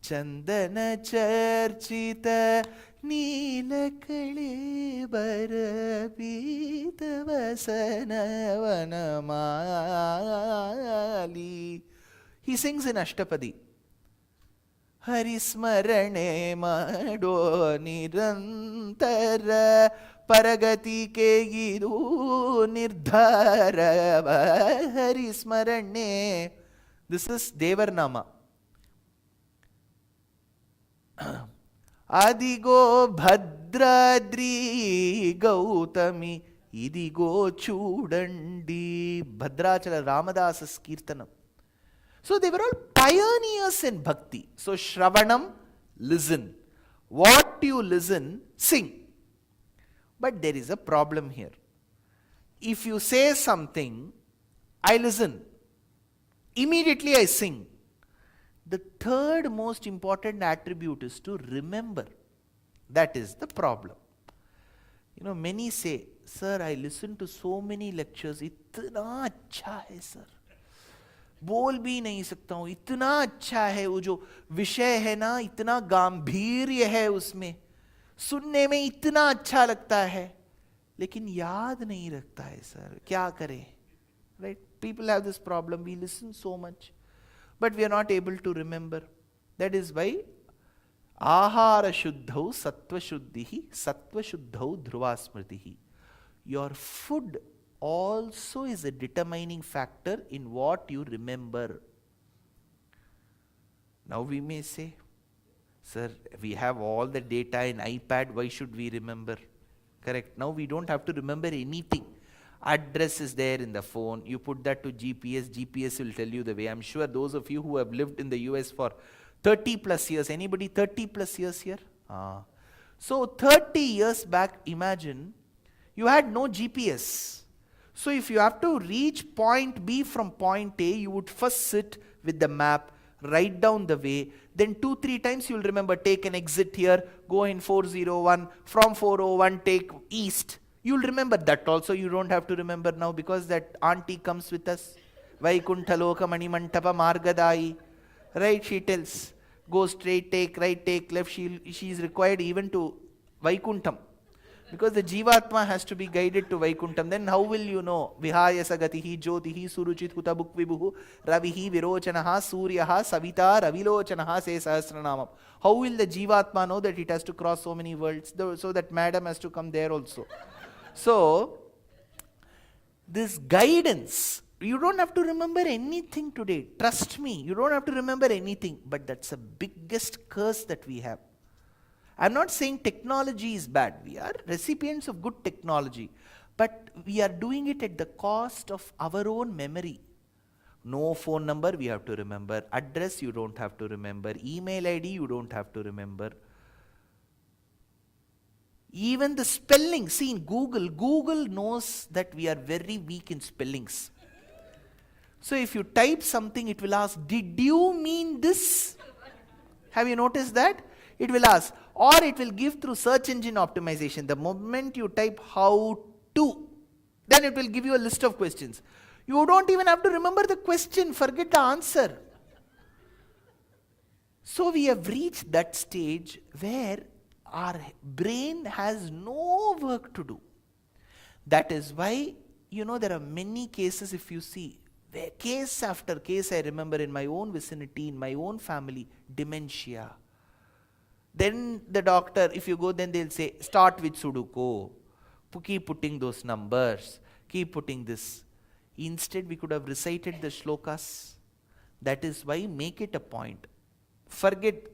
Chandana charchita neela kalebara pita vasana vanamali. He sings in Ashtapadi. Harismarane mado nirantara paragati ke gidu nirdhara Harismarane. This is Devarnama. Adigo Bhadradri Gautami Idigo Chudandi. Bhadrachala Ramadasa's Kirtanam. So they were all pioneers in bhakti. So Shravanam, listen. What you listen, sing. But there is a problem here. If you say something, I listen. Immediately I sing. The third most important attribute is to remember. That is the problem. Many say, sir, I listen to so many lectures. Itna अच्छा है sir. बोल भी नहीं सकता हूं, इतना अच्छा है वो जो विषय है ना, इतना गंभीर्य है उसमें, सुनने में इतना अच्छा लगता है, लेकिन याद नहीं रखता है सर, क्या करें? Right? People have this problem. We listen so much, but we are not able to remember. That is why ahara shuddhau sattva shuddhihi sattva shuddhau dhruva smritihi. Your food also is a determining factor in what you remember. Now we may say, sir, we have all the data in iPad, why should we remember? Correct. Now we don't have to remember anything. Address is there in the phone. You put that to GPS, GPS will tell you the way. I'm sure those of you who have lived in the US for 30 plus years, anybody 30 plus years here? So 30 years back, imagine, you had no GPS. So if you have to reach point B from point A, you would first sit with the map, write down the way, then 2-3 times you will remember, take an exit here, go in 401, from 401 take east. You will remember that also. You don't have to remember now because that auntie comes with us. Vaikuntaloka Manimantapa Margadai. Right, she tells, go straight, take right, take left. She is required even to Vaikuntham. Because the Jivatma has to be guided to Vaikuntham. Then how will you know? Vihayasa gatihi jyotihi suruchit hutabuk vibuhu ravihi virochanaha suryaha savita ravilochanaha se sahasranamam. How will the Jivatma know that it has to cross so many worlds? So that madam has to come there also. So, this guidance, you don't have to remember anything today. Trust me, you don't have to remember anything. But that's the biggest curse that we have. I'm not saying technology is bad. We are recipients of good technology. But we are doing it at the cost of our own memory. No phone number we have to remember. Address you don't have to remember. Email ID you don't have to remember. Even the spelling. See in Google knows that we are very weak in spellings. So if you type something, it will ask, did you mean this? Have you noticed that? It will ask. Or it will give through search engine optimization. The moment you type how to, then it will give you a list of questions. You don't even have to remember the question, forget the answer. So we have reached that stage where our brain has no work to do. That is why, there are many cases, if you see, where case after case I remember in my own vicinity, in my own family, dementia. Then the doctor, if you go, then they'll say, start with Sudoku. Keep putting those numbers. Keep putting this. Instead, we could have recited the shlokas. That is why make it a point. Forget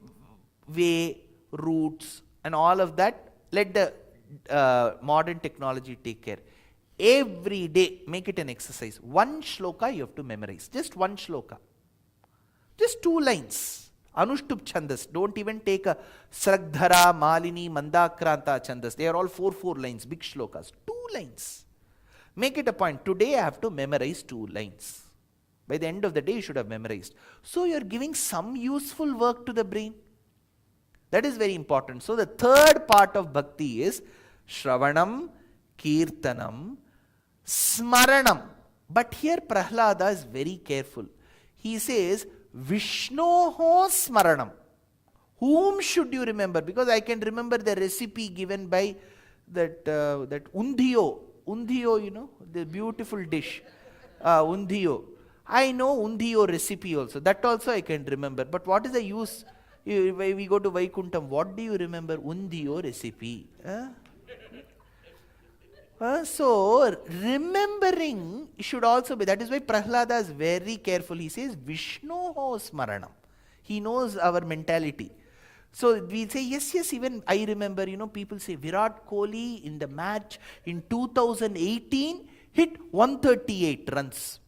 way, roots, and all of that. Let the modern technology take care. Every day, make it an exercise. One shloka you have to memorize. Just one shloka. Just 2 lines. Anushtup Chandas. Don't even take a Sragdhara, Malini, Mandakranta Chandas. They are all 4 lines, big shlokas. 2 lines. Make it a point. Today I have to memorize 2 lines. By the end of the day, you should have memorized. So you are giving some useful work to the brain. That is very important. So the third part of bhakti is Shravanam, Kirtanam, Smaranam. But here Prahlada is very careful. He says, Vishnoho Smaranam. Whom should you remember? Because I can remember the recipe given by that undiyo. Undiyo, you know, the beautiful dish. Undiyo. I know undiyo recipe also. That also I can remember. But what is the use? When we go to Vaikuntham, what do you remember? Undiyo recipe. So, remembering should also be. That is why Prahlada is very careful. He says, Vishnoho Smaranam. He knows our mentality. So, we say, yes, even I remember, people say, Virat Kohli in the match in 2018 hit 138 runs.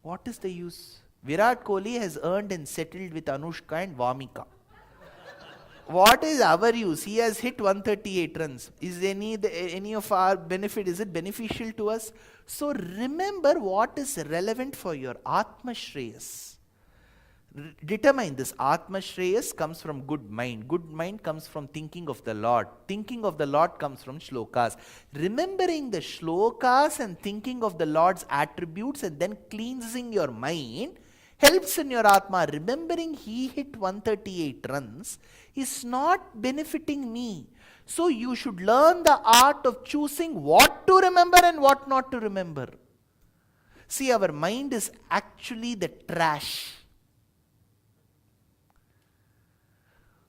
What is the use? Virat Kohli has earned and settled with Anushka and Vamika. What is our use? He has hit 138 runs. Is any of our benefit, is it beneficial to us? So remember what is relevant for your Atma Shreyas. Determine this. Atma Shreyas comes from good mind. Good mind comes from thinking of the Lord. Thinking of the Lord comes from shlokas. Remembering the shlokas and thinking of the Lord's attributes and then cleansing your mind helps in your Atma. Remembering he hit 138 runs is not benefiting me. So you should learn the art of choosing what to remember and what not to remember. See, our mind is actually the trash.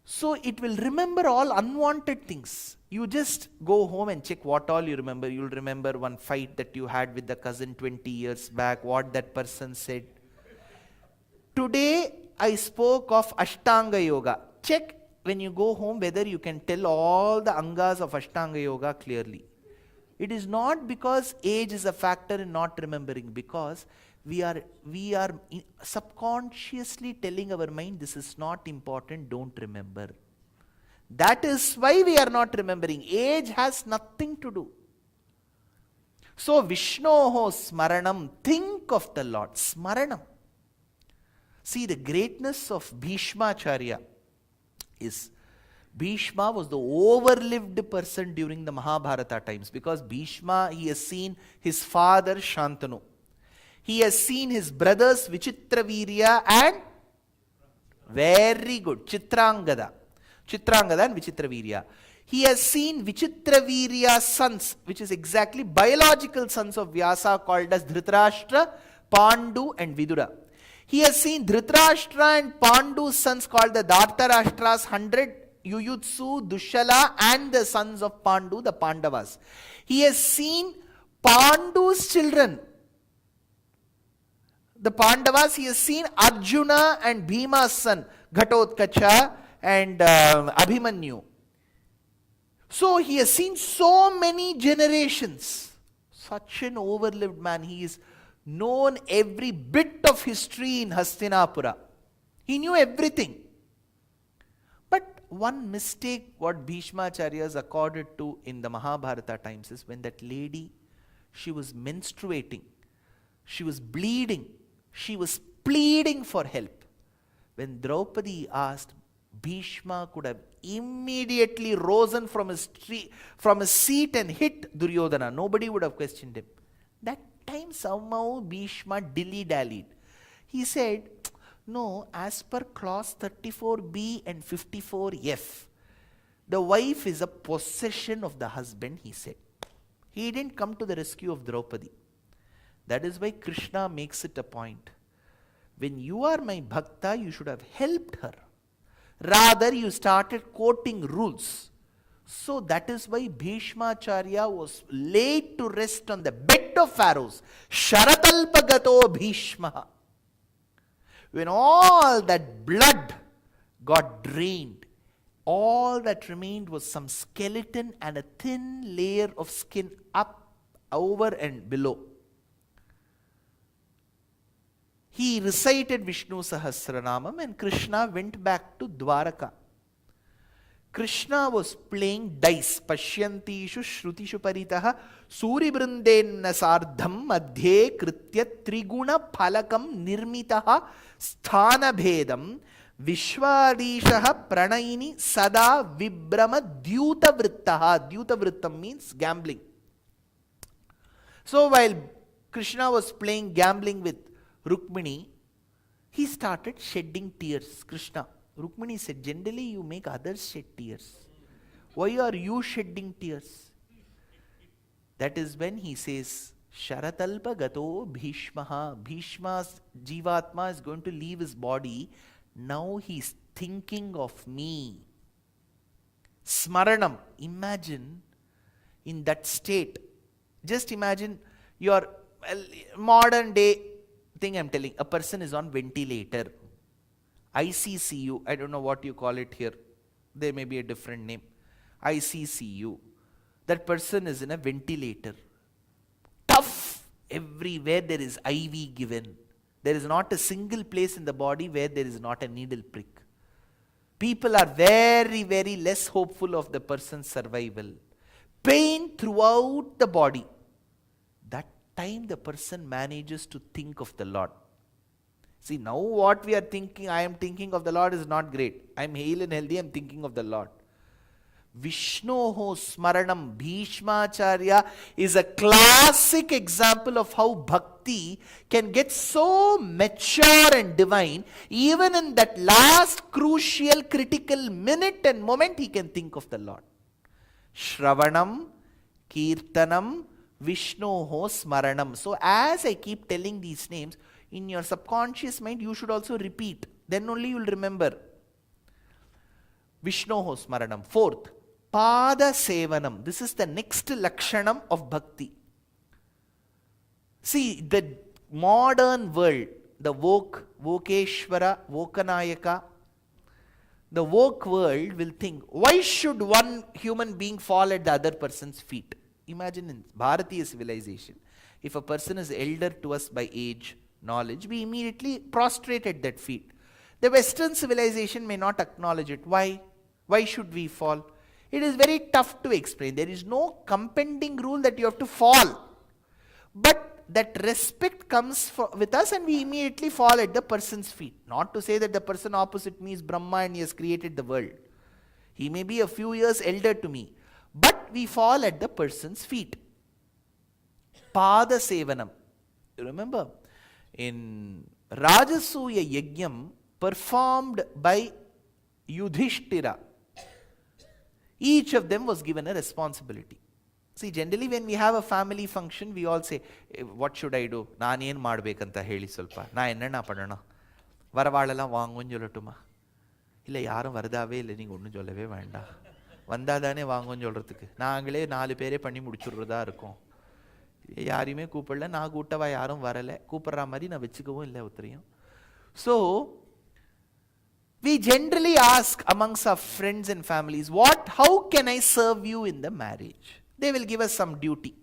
So it will remember all unwanted things. You just go home and check what all you remember. You'll remember one fight that you had with the cousin 20 years back, what that person said. Today I spoke of Ashtanga Yoga. Check when you go home whether you can tell all the angas of Ashtanga Yoga clearly. It is not because age is a factor in not remembering, because we are subconsciously telling our mind this is not important, don't remember. That is why we are not remembering. Age has nothing to do. So Vishnoho Smaranam, think of the Lord. Smaranam. See, the greatness of Bhishmacharya is, Bhishma was the overlived person during the Mahabharata times, because Bhishma, he has seen his father Shantanu. He has seen his brothers Vichitravirya and, very good, Chitrangada and Vichitravirya. He has seen Vichitravirya's sons, which is exactly biological sons of Vyasa, called as Dhritarashtra, Pandu and Vidura. He has seen Dhritarashtra and Pandu's sons called the Dhartarashtra's 100, Yuyutsu, Dushala and the sons of Pandu, the Pandavas. He has seen Pandu's children, the Pandavas. He has seen Arjuna and Bhima's son, Ghatotkacha and Abhimanyu. So he has seen so many generations. Such an overlived man. He is known every bit of history in Hastinapura. He knew everything. But one mistake what Bhishmacharya is accorded to in the Mahabharata times is when that lady, she was menstruating, she was bleeding, she was pleading for help. When Draupadi asked, Bhishma could have immediately risen from his seat and hit Duryodhana. Nobody would have questioned him. That time somehow Bhishma dilly-dallied. He said, no, as per clause 34b and 54f, the wife is a possession of the husband, he said. He didn't come to the rescue of Draupadi. That is why Krishna makes it a point. When you are my bhakta, you should have helped her. Rather, you started quoting rules. So that is why Bhishmacharya was laid to rest on the bed of Pharaohs. Sharatalpagato Bhishma. When all that blood got drained, all that remained was some skeleton and a thin layer of skin up, over and below. He recited Vishnu Sahasranamam and Krishna went back to Dwaraka. Krishna was playing dice. Pashyantishu shrutishu paritaha suribrundenna sardham madhye kritya triguna phalakam nirmitaha sthana bhedam Vishwadishaha pranayini sada vibrama dyuta vrittaha. Dyuta vrittam means gambling. So while Krishna was playing gambling with Rukmini, he started shedding tears. Krishna. Rukmini said, generally you make others shed tears. Why are you shedding tears? That is when he says, Sharatalpa gato bhishmaha. Bhishma's Jivatma is going to leave his body. Now he is thinking of me. Smaranam. Imagine in that state. Just imagine your modern day thing I'm telling. A person is on ventilator. ICCU. I don't know what you call it here. There may be a different name. ICCU. That person is in a ventilator. Tough. Everywhere there is IV given. There is not a single place in the body where there is not a needle prick. People are very, very less hopeful of the person's survival. Pain throughout the body. That time the person manages to think of the Lord. See, now what we are thinking, I am thinking of the Lord is not great. I am hale and healthy, I am thinking of the Lord. Vishnoho Smaranam. Bhishmacharya is a classic example of how bhakti can get so mature and divine. Even in that last crucial critical minute and moment, he can think of the Lord. Shravanam, Kirtanam, Vishnoho Smaranam. So as I keep telling these names, in your subconscious mind you should also repeat. Then only you will remember. Vishnoho Smaranam. Fourth, Pada Sevanam. This is the next Lakshanam of Bhakti. See, the modern world, the Vokeshwara, Vokanayaka, the woke world will think, why should one human being fall at the other person's feet? Imagine in Bharatiya civilization, if a person is elder to us by age, knowledge, we immediately prostrate at that feet. The Western civilization may not acknowledge it. Why? Why should we fall? It is very tough to explain. There is no compending rule that you have to fall. But that respect comes with us and we immediately fall at the person's feet. Not to say that the person opposite me is Brahma and he has created the world. He may be a few years elder to me. But we fall at the person's feet. Pada Sevanam. You remember? In Rajasuya Yajnam performed by Yudhishthira, each of them was given a responsibility. See, generally when we have a family function, we all say, what should I do? Naan yen madbekanta heli solpa. Na enna padana. Varavalala vaangon jolatuma. Illa yarum varudave illa neenga onnum sollave venda. Vandadane vaangon solradhukku. Naangale 4 pere panni mudichurradha irukom. யாரையுமே கூப்பிடல, நான் கூட்டவா யாரும் வரல, கூப்பிடுற மாதிரி நான் வச்சுக்கவும் இல்லை ஒருத்தரையும். So we generally ask amongst our friends and families, how can I serve you in the marriage? They will give us some duty.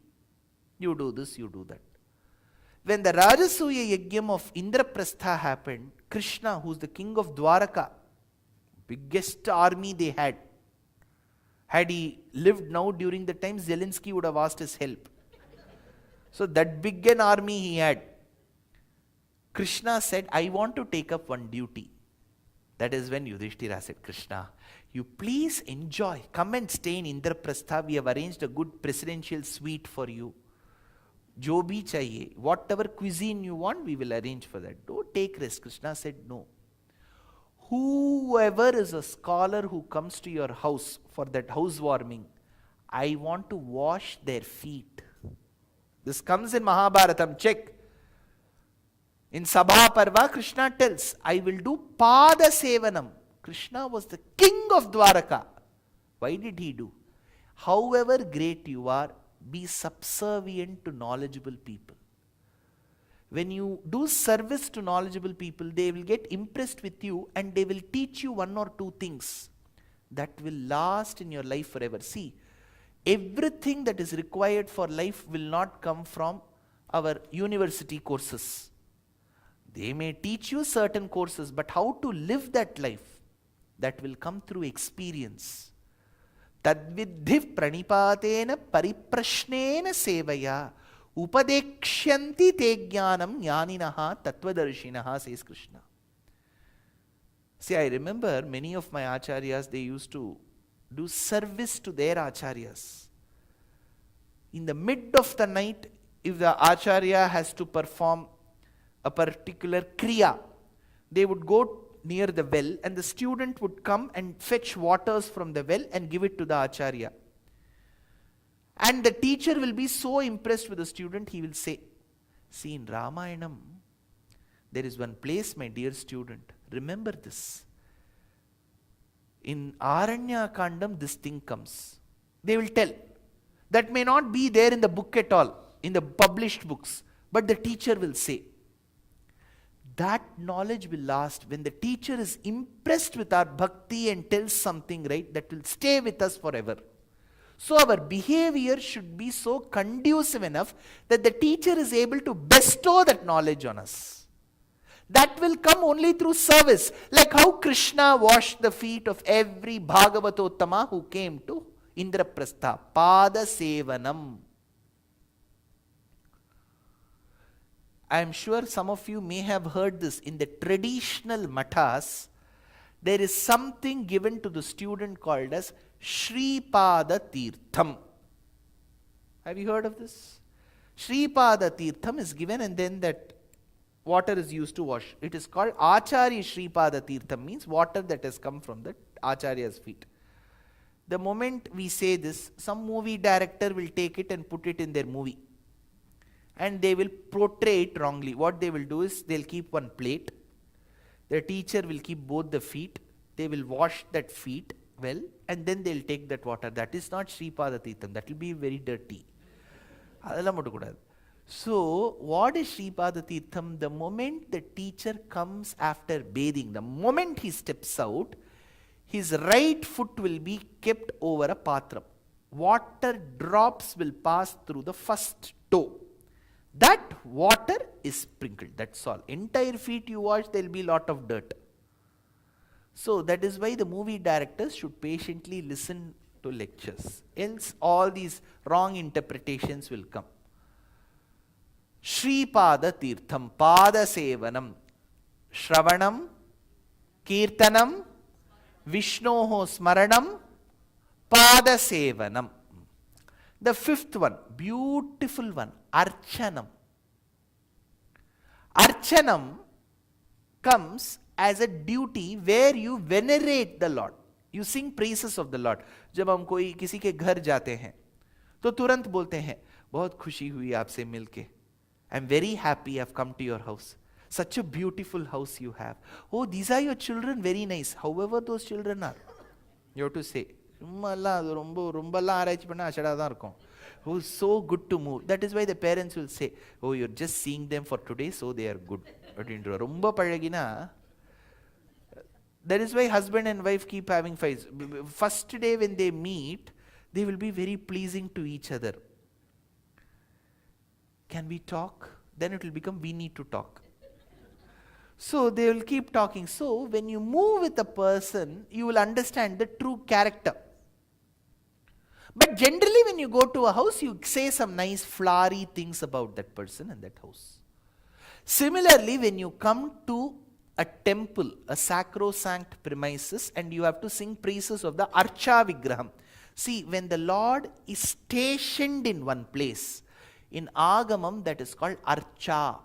You do this, you do that. When the Rajasuya Yajnam of Indraprastha happened, Krishna, who is the king of Dwaraka, biggest army they had he lived now during the time, Zelensky would have asked his help. So that big an army he had. Krishna said, I want to take up one duty. That is when Yudhishthira said, Krishna, you please enjoy. Come and stay in Indraprastha. We have arranged a good presidential suite for you. Jo bhi chahiye. Whatever cuisine you want, we will arrange for that. Don't take rest. Krishna said, no. Whoever is a scholar who comes to your house for that housewarming, I want to wash their feet. This comes in Mahabharatam, check. In Sabha Parva, Krishna tells, I will do Pada Sevanam. Krishna was the king of Dwaraka. Why did he do? However great you are, be subservient to knowledgeable people. When you do service to knowledgeable people, they will get impressed with you and they will teach you 1 or 2 things that will last in your life forever. See, everything that is required for life will not come from our university courses. They may teach you certain courses, but how to live that life, that will come through experience. Tadvidhi pranipatena pariprashnena sevaya upadekshanti te jnanam jnaninaha tattvadarshinaha, says Krishna. See, I remember many of my acharyas, they used to do service to their acharyas. In the mid of the night, if the acharya has to perform a particular kriya, they would go near the well and the student would come and fetch waters from the well and give it to the acharya. And the teacher will be so impressed with the student, he will say, see, in Ramayanam, there is one place, my dear student, remember this. In Aranya Kandam, this thing comes. They will tell. That may not be there in the book at all, in the published books, but the teacher will say. That knowledge will last. When the teacher is impressed with our bhakti and tells something, right, that will stay with us forever. So our behavior should be so conducive enough that the teacher is able to bestow that knowledge on us. That will come only through service. Like how Krishna washed the feet of every Bhagavatottama who came to Indraprastha. Pada Sevanam. I am sure some of you may have heard this. In the traditional mathas, there is something given to the student called as Shripada Tirtham. Have you heard of this? Shripada Tirtham is given and then that water is used to wash. It is called Acharya Shripada Tirtham, means water that has come from the Acharya's feet. The moment we say this, some movie director will take it and put it in their movie. And they will portray it wrongly. What they will do is, they'll keep one plate. The teacher will keep both the feet. They will wash that feet well, and then they'll take that water. That is not Shripada Tirtham. That will be very dirty. So, what is Shripada Tirtham? The moment the teacher comes after bathing, the moment he steps out, his right foot will be kept over a patram. Water drops will pass through the first toe. That water is sprinkled. That's all. Entire feet you wash, there will be a lot of dirt. So that is why the movie directors should patiently listen to lectures. Else all these wrong interpretations will come. Shripada Tirtham, Pada Sevanam, Shravanam, Kirtanam, Vishnoho Smaranam, Pada Sevanam. The fifth one, beautiful one, Archanam. Archanam comes as a duty where you venerate the Lord. You sing praises of the Lord. जब हम कोई किसी के घर जाते हैं तो तुरंत बोलते हैं बहुत खुशी हुई आपसे मिलके. I'm very happy I've come to your house. Such a beautiful house you have. Oh, these are your children, very nice. However those children are. You have to say. Oh, so good to move. That is why the parents will say, oh, you're just seeing them for today, so they are good. That is why husband and wife keep having fights. First day when they meet, they will be very pleasing to each other. Can we talk? Then it will become we need to talk. So they will keep talking. So when you move with a person, you will understand the true character. But generally when you go to a house, you say some nice flowery things about that person and that house. Similarly, when you come to a temple, a sacrosanct premises, and you have to sing praises of the Archa Vigraham. See, when the Lord is stationed in one place, in Agamam that is called Archa.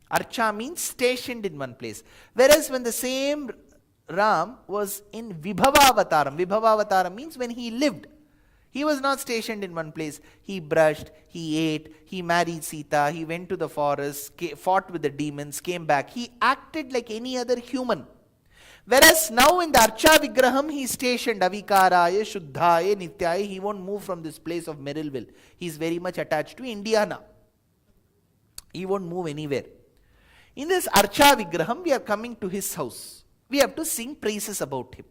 Archa means stationed in one place. Whereas when the same Ram was in Vibhavavataram, Vibhavavataram means when he lived. He was not stationed in one place. He brushed, he ate, he married Sita, he went to the forest, fought with the demons, came back. He acted like any other human. Whereas now in the Archa Vigraham, he is stationed, Avikaraya, Shuddhaya, Nityaya. He won't move from this place of Merrillville. He is very much attached to Indiana. He won't move anywhere. In this Archa Vigraham, we are coming to his house. We have to sing praises about him.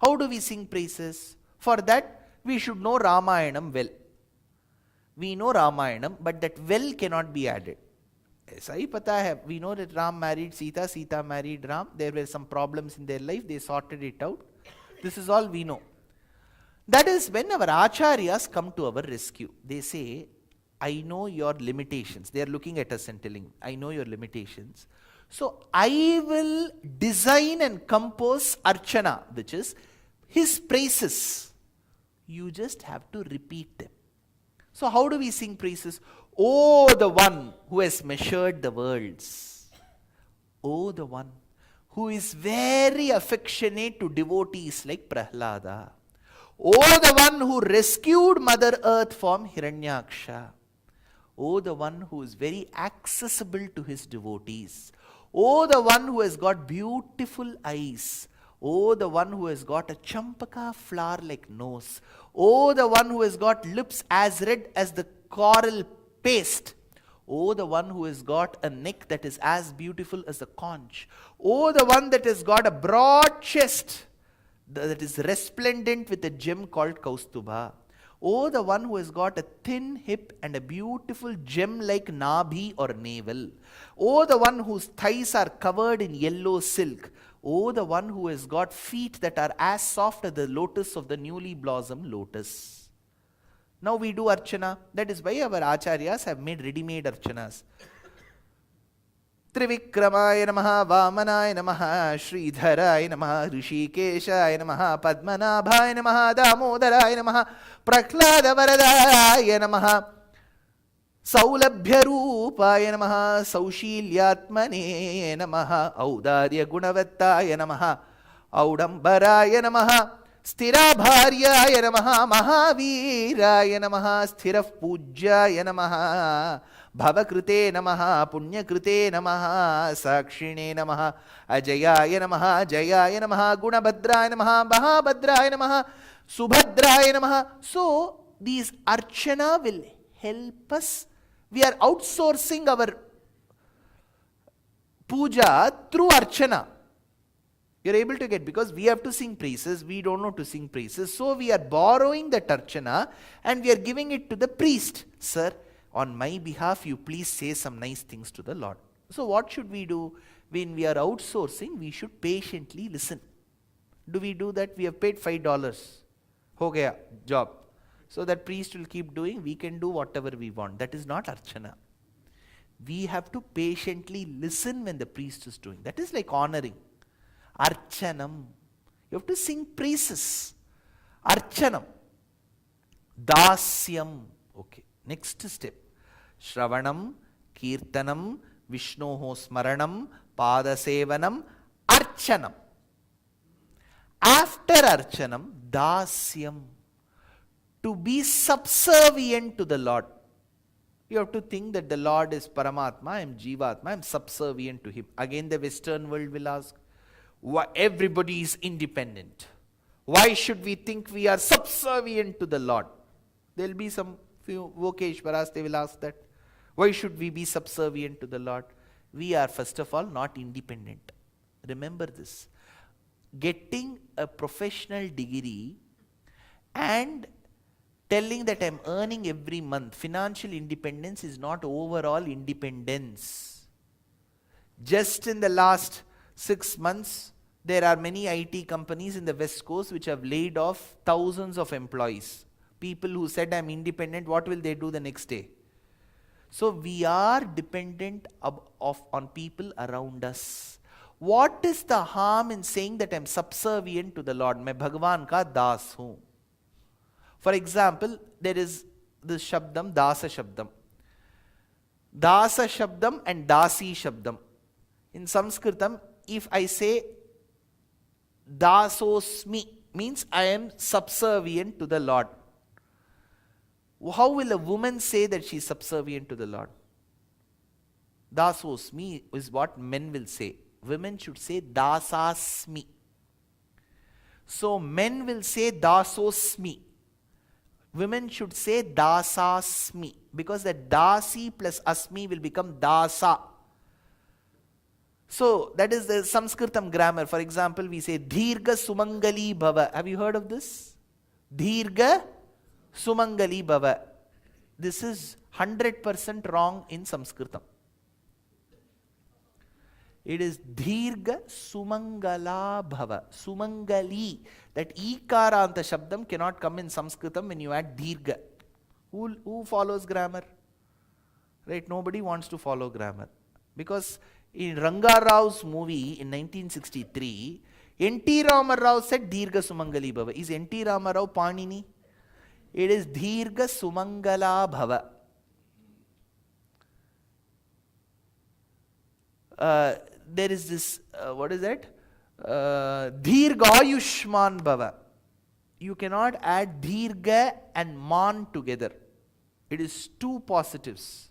How do we sing praises? For that, we should know Ramayanam well. We know Ramayanam, but that well cannot be added. ऐसा ही पता है. We know that Ram married Sita, Sita married Ram. There were some problems in their life. They sorted it out. This is all we know. That is when our acharyas come to our rescue. They say, I know your limitations. They are looking at us and telling, I know your limitations. So I will design and compose Archana, which is his praises. You just have to repeat them. So how do we sing praises? Oh, the one who has measured the worlds. Oh, the one who is very affectionate to devotees like Prahlada. Oh, the one who rescued Mother Earth from Hiranyaksha. Oh, the one who is very accessible to his devotees. Oh, the one who has got beautiful eyes. Oh, the one who has got a champaka flower like nose. Oh, the one who has got lips as red as the coral paste. Oh, the one who has got a neck that is as beautiful as a conch. Oh, the one that has got a broad chest that is resplendent with a gem called Kaustubha. Oh, the one who has got a thin hip and a beautiful gem-like nabhi or navel. Oh, the one whose thighs are covered in yellow silk. Oh, the one who has got feet that are as soft as the lotus of the newly blossomed lotus. Now we do Archana. That is why our Acharyas have made ready-made Archanas. Trivikramaya Namaha, Vamanaya Namaha, Sridharaya Namaha, Rishikeshaya Namaha, Padmanabhaya Namaha, Damodaraya Namaha, Prahlada Varadaya Namaha, Saulabhyarupaya Namaha, Saushilyatmane Namaha, Audarya Gunavattaya Namaha, Audambaraya Namaha, Sthirabharyaya Namaha, Mahaviraya Namaha, Sthirapujyaya Namaha, Bhavakrute Namaha, Punyakrute Namaha, Sakshine Namaha, Ajayaya Namaha, Jayaya Namaha, Gunabhadraya Namaha, Mahabhadraya Namaha, Subhadraya Namaha. So these Archana will help us. We are outsourcing our puja through Archana. You're able to get, because we have to sing praises, we don't know to sing praises. So we are borrowing that Archana and we are giving it to the priest. Sir, on my behalf, you please say some nice things to the Lord. So what should we do? When we are outsourcing, we should patiently listen. Do we do that? We have paid $5. Ho gaya, job. So that priest will keep doing, we can do whatever we want. That is not Archana. We have to patiently listen when the priest is doing. That is like honoring. Archanam. You have to sing praises. Archanam. Dasyam. Okay. Next step. Shravanam, Kirtanam, Vishnoho Smaranam, Padasevanam, Archanam. After Archanam, Dasyam. To be subservient to the Lord. You have to think that the Lord is Paramatma, I am Jivatma, I am subservient to Him. Again the Western world will ask, why everybody is independent? Why should we think we are subservient to the Lord? There will be some few Vokeshwaras, they will ask that. Why should we be subservient to the Lord? We are first of all not independent. Remember this. Getting a professional degree and telling that I am earning every month, financial independence is not overall independence. Just in the last 6 months, there are many IT companies in the West Coast which have laid off thousands of employees. People who said I am independent, what will they do the next day? So we are dependent on people around us. What is the harm in saying that I am subservient to the Lord? Main Bhagwan ka das hoon. For example, there is this Shabdam, Dasa Shabdam. Dasa Shabdam and Dasi Shabdam. In Sanskritam, if I say Dasosmi, means I am subservient to the Lord. How will a woman say that she is subservient to the Lord? Dasosmi is what men will say. Women should say Dasasmi. So men will say Dasosmi. Women should say Dasasmi, because that Dasi plus Asmi will become Dasa. So that is the Sanskritam grammar. For example, we say Dhirga Sumangali Bhava. Have you heard of this? Dhirga Sumangali Bhava. This is 100% wrong in Sanskritam. It is Dhirga Sumangala Bhava. Sumangali. That Ikaranta Shabdam cannot come in Sanskritam when you add Dhirga. Who follows grammar? Right? Nobody wants to follow grammar. Because In Ranga Rao's movie in 1963, N.T. Rama Rao said Dirga Sumangali Bhava. Is N.T. Rama Rao Panini? It is Dirga Sumangala Bhava. There is this, what is that? Dirga Ayushman Bhava. You cannot add Dirga and Man together. It is two positives.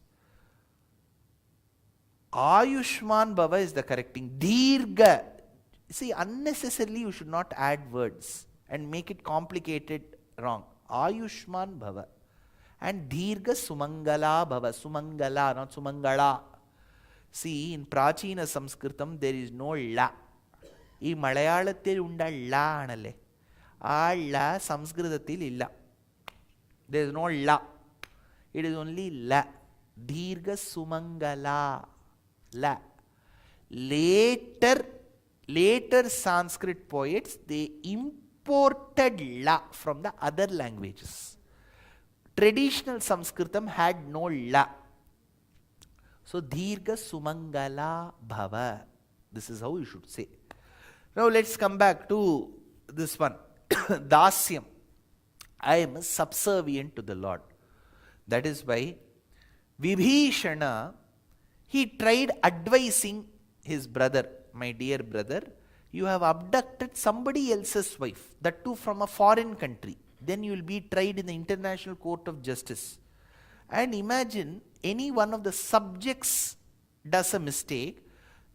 Ayushman Bhava is the correct thing. Dirga. See, unnecessarily you should not add words and make it complicated wrong. Ayushman Bhava. And Dirga Sumangala Bhava. Sumangala, not Sumangala. See, in Prachina Sanskritam there is no la. ഈ മലയാളത്തിൽ ഉണ്ട ല ആണല്ലേ, ആ ല സംസ്കൃതത്തിൽ ഇല്ല. There is no la. It is only la. Dirga Sumangala. La. Later Sanskrit poets, they imported la from the other languages. Traditional Sanskritam had no la. So, Dirga Sumangala Bhava. This is how you should say. Now, let's come back to this one. Dasyam. I am subservient to the Lord. That is why Vibhishana, he tried advising his brother, my dear brother, you have abducted somebody else's wife, that too from a foreign country. Then you will be tried in the International Court of Justice. And imagine any one of the subjects does a mistake,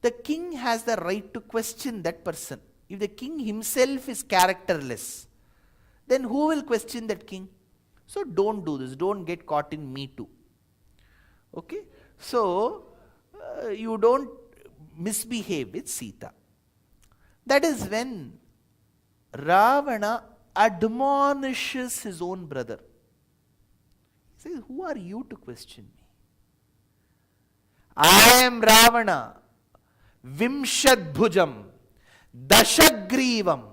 the king has the right to question that person. If the king himself is characterless, then who will question that king? So don't do this. Don't get caught in Me Too. Okay? So, you don't misbehave with Sita. That is when Ravana admonishes his own brother. He says, who are you to question me? I am Ravana, Vimshad Bhujam, Dashagrivam,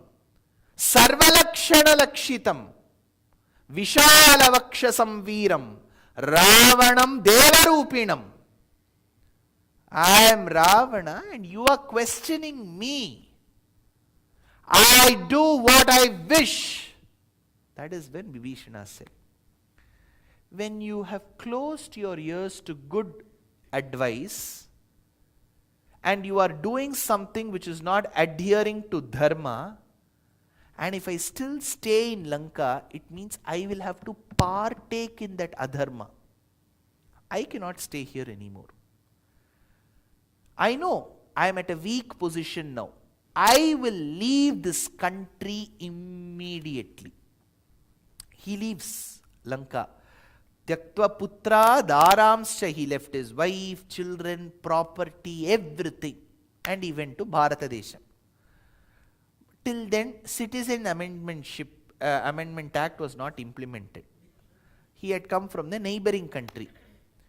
Sarvalakshana Lakshitam, Vishalavakshasam Veeram, Ravanam Devarupinam. I am Ravana and you are questioning me. I do what I wish. That is when Vibhishana said, when you have closed your ears to good advice and you are doing something which is not adhering to dharma, and if I still stay in Lanka, it means I will have to partake in that adharma. I cannot stay here anymore. I know I am at a weak position now. I will leave this country immediately. He leaves Lanka. Tyaktva putra dharamscha, he left his wife, children, property, everything, and he went to Bharata Desham. Till then, Citizen Amendment Act was not implemented. He had come from the neighboring country.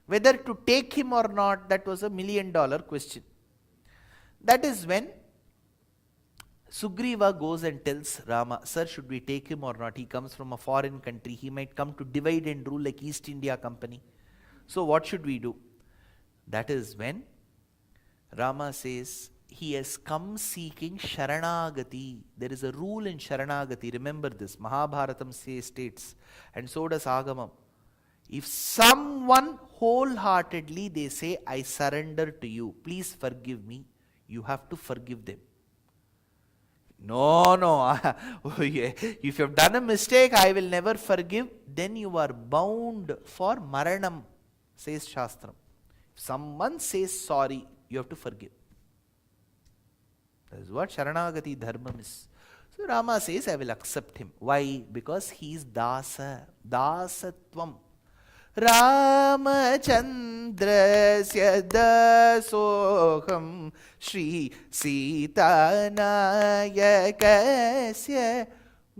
Whether to take him or not, that was $1 million question. That is when Sugriva goes and tells Rama, sir, should we take him or not? He comes from a foreign country. He might come to divide and rule like East India Company. So what should we do? That is when Rama says, he has come seeking Sharanagati. There is a rule in Sharanagati. Remember this. Mahabharatam states, and so does Agamam. If someone wholeheartedly they say, I surrender to you, please forgive me, you have to forgive them. No, if you have done a mistake, I will never forgive, then you are bound for Maranam, says Shastram. If someone says sorry, you have to forgive. That is what Sharanagati Dharma is. So Rama says, I will accept him. Why? Because he is Dasa. Dasatvam. Ramachandrasya dasoham Shri Sita Nayakasya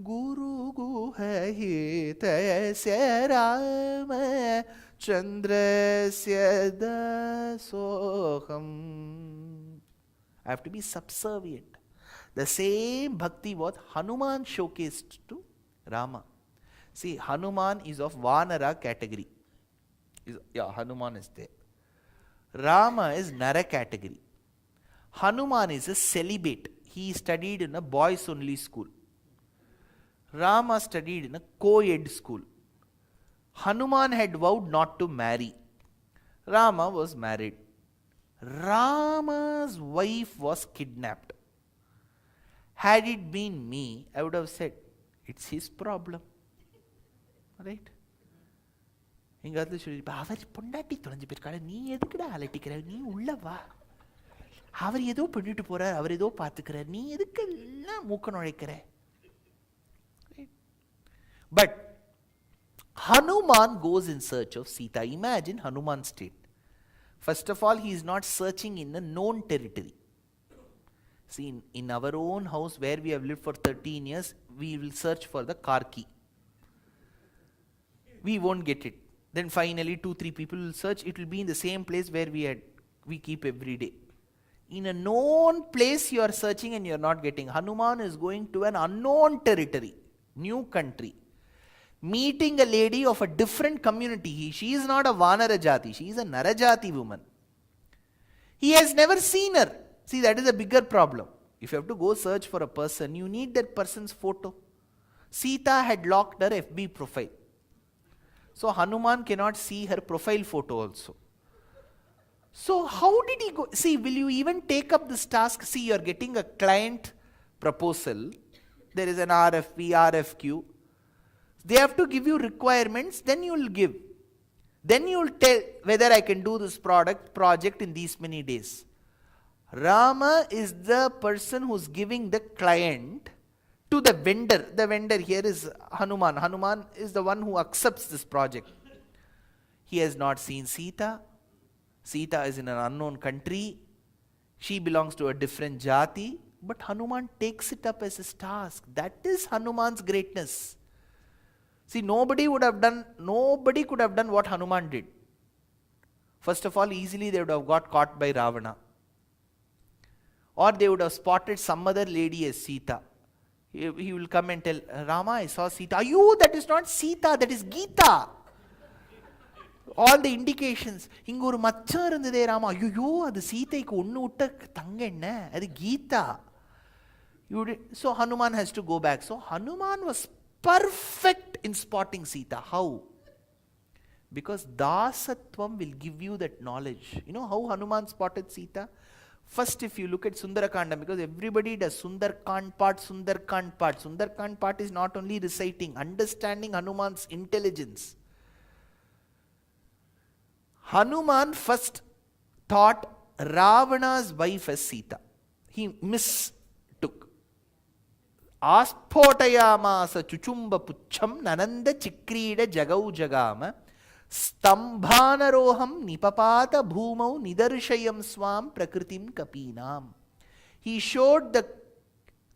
Guru Guhahitasya Rama Chandrasya dasoham. I have to be subservient. The same bhakti what Hanuman showcased to Rama. See, Hanuman is of Vanara category. Hanuman is there. Rama is Nara category. Hanuman is a celibate. He studied in a boys only school. Rama studied in a co-ed school. Hanuman had vowed not to marry. Rama was married. Rama's wife was kidnapped. Had it been me, I would have said, it's his problem. Right? எங்க வந்து சொல்லிருப்பா, அவர் பொண்டாட்டி தொலைஞ்சு போயிருக்காரு, நீ எதுக்குடா அலட்டிக்கிற, நீ உள்ளவா, அவர் ஏதோ பண்ணிட்டு போறார், அவர் ஏதோ பார்த்துக்கிறார், நீ எதுக்கு எல்லாம் மூக்க நுழைக்கிற. But Hanuman goes in search of Sita. Imagine Hanuman's state. First of all, he is not searching in a known territory. See, in our own house where we have lived for 13 years, we will search for the car key. We won't get it. Then finally 2-3 people will search. It will be in the same place where we keep every day. In a known place you are searching and you are not getting. Hanuman is going to an unknown territory, new country, meeting a lady of a different community. She is not a Vanara Jati, she is a Narajati woman. He has never seen her. See, that is a bigger problem. If you have to go search for a person, you need that person's photo. Sita had locked her FB profile. So Hanuman cannot see her profile photo also. So how did he go? See, will you even take up this task? See, you are getting a client proposal. There is an RFP, RFQ. They have to give you requirements, then you will give. Then you will tell whether I can do this project in these many days. Rama is the person who is giving the client to the vendor. The vendor here is Hanuman. Hanuman is the one who accepts this project. He has not seen Sita. Sita is in an unknown country. She belongs to a different jati. But Hanuman takes it up as his task. That is Hanuman's greatness. See, nobody could have done what Hanuman did. First of all, easily they would have got caught by Ravana. Or they would have spotted some other lady as Sita. He will come and tell, Rama, I saw Sita. You, that is not Sita, that is Geeta. All the indications. இங்க ஒரு மச்சம் இருந்ததே ராமா, ஐயோ அது சீதைக்கு ஒன்று விட்ட தங்க என்ன, அது Geetha. So Hanuman has to go back. So Hanuman was perfect in spotting Sita. How? Because Dasatvam will give you that knowledge. You know how Hanuman spotted Sita? First, if you look at Sundarakanda, because everybody does Sundarkand part. Sundarkand part is not only reciting, understanding Hanuman's intelligence. Hanuman first thought Ravana's wife as Sita. He mistook. Aspotayamasa chuchumba pucham nananda chikrida jagau jagama stambhanaroham nipapata bhumau nidarshayam swam prakritim kapinam. He showed the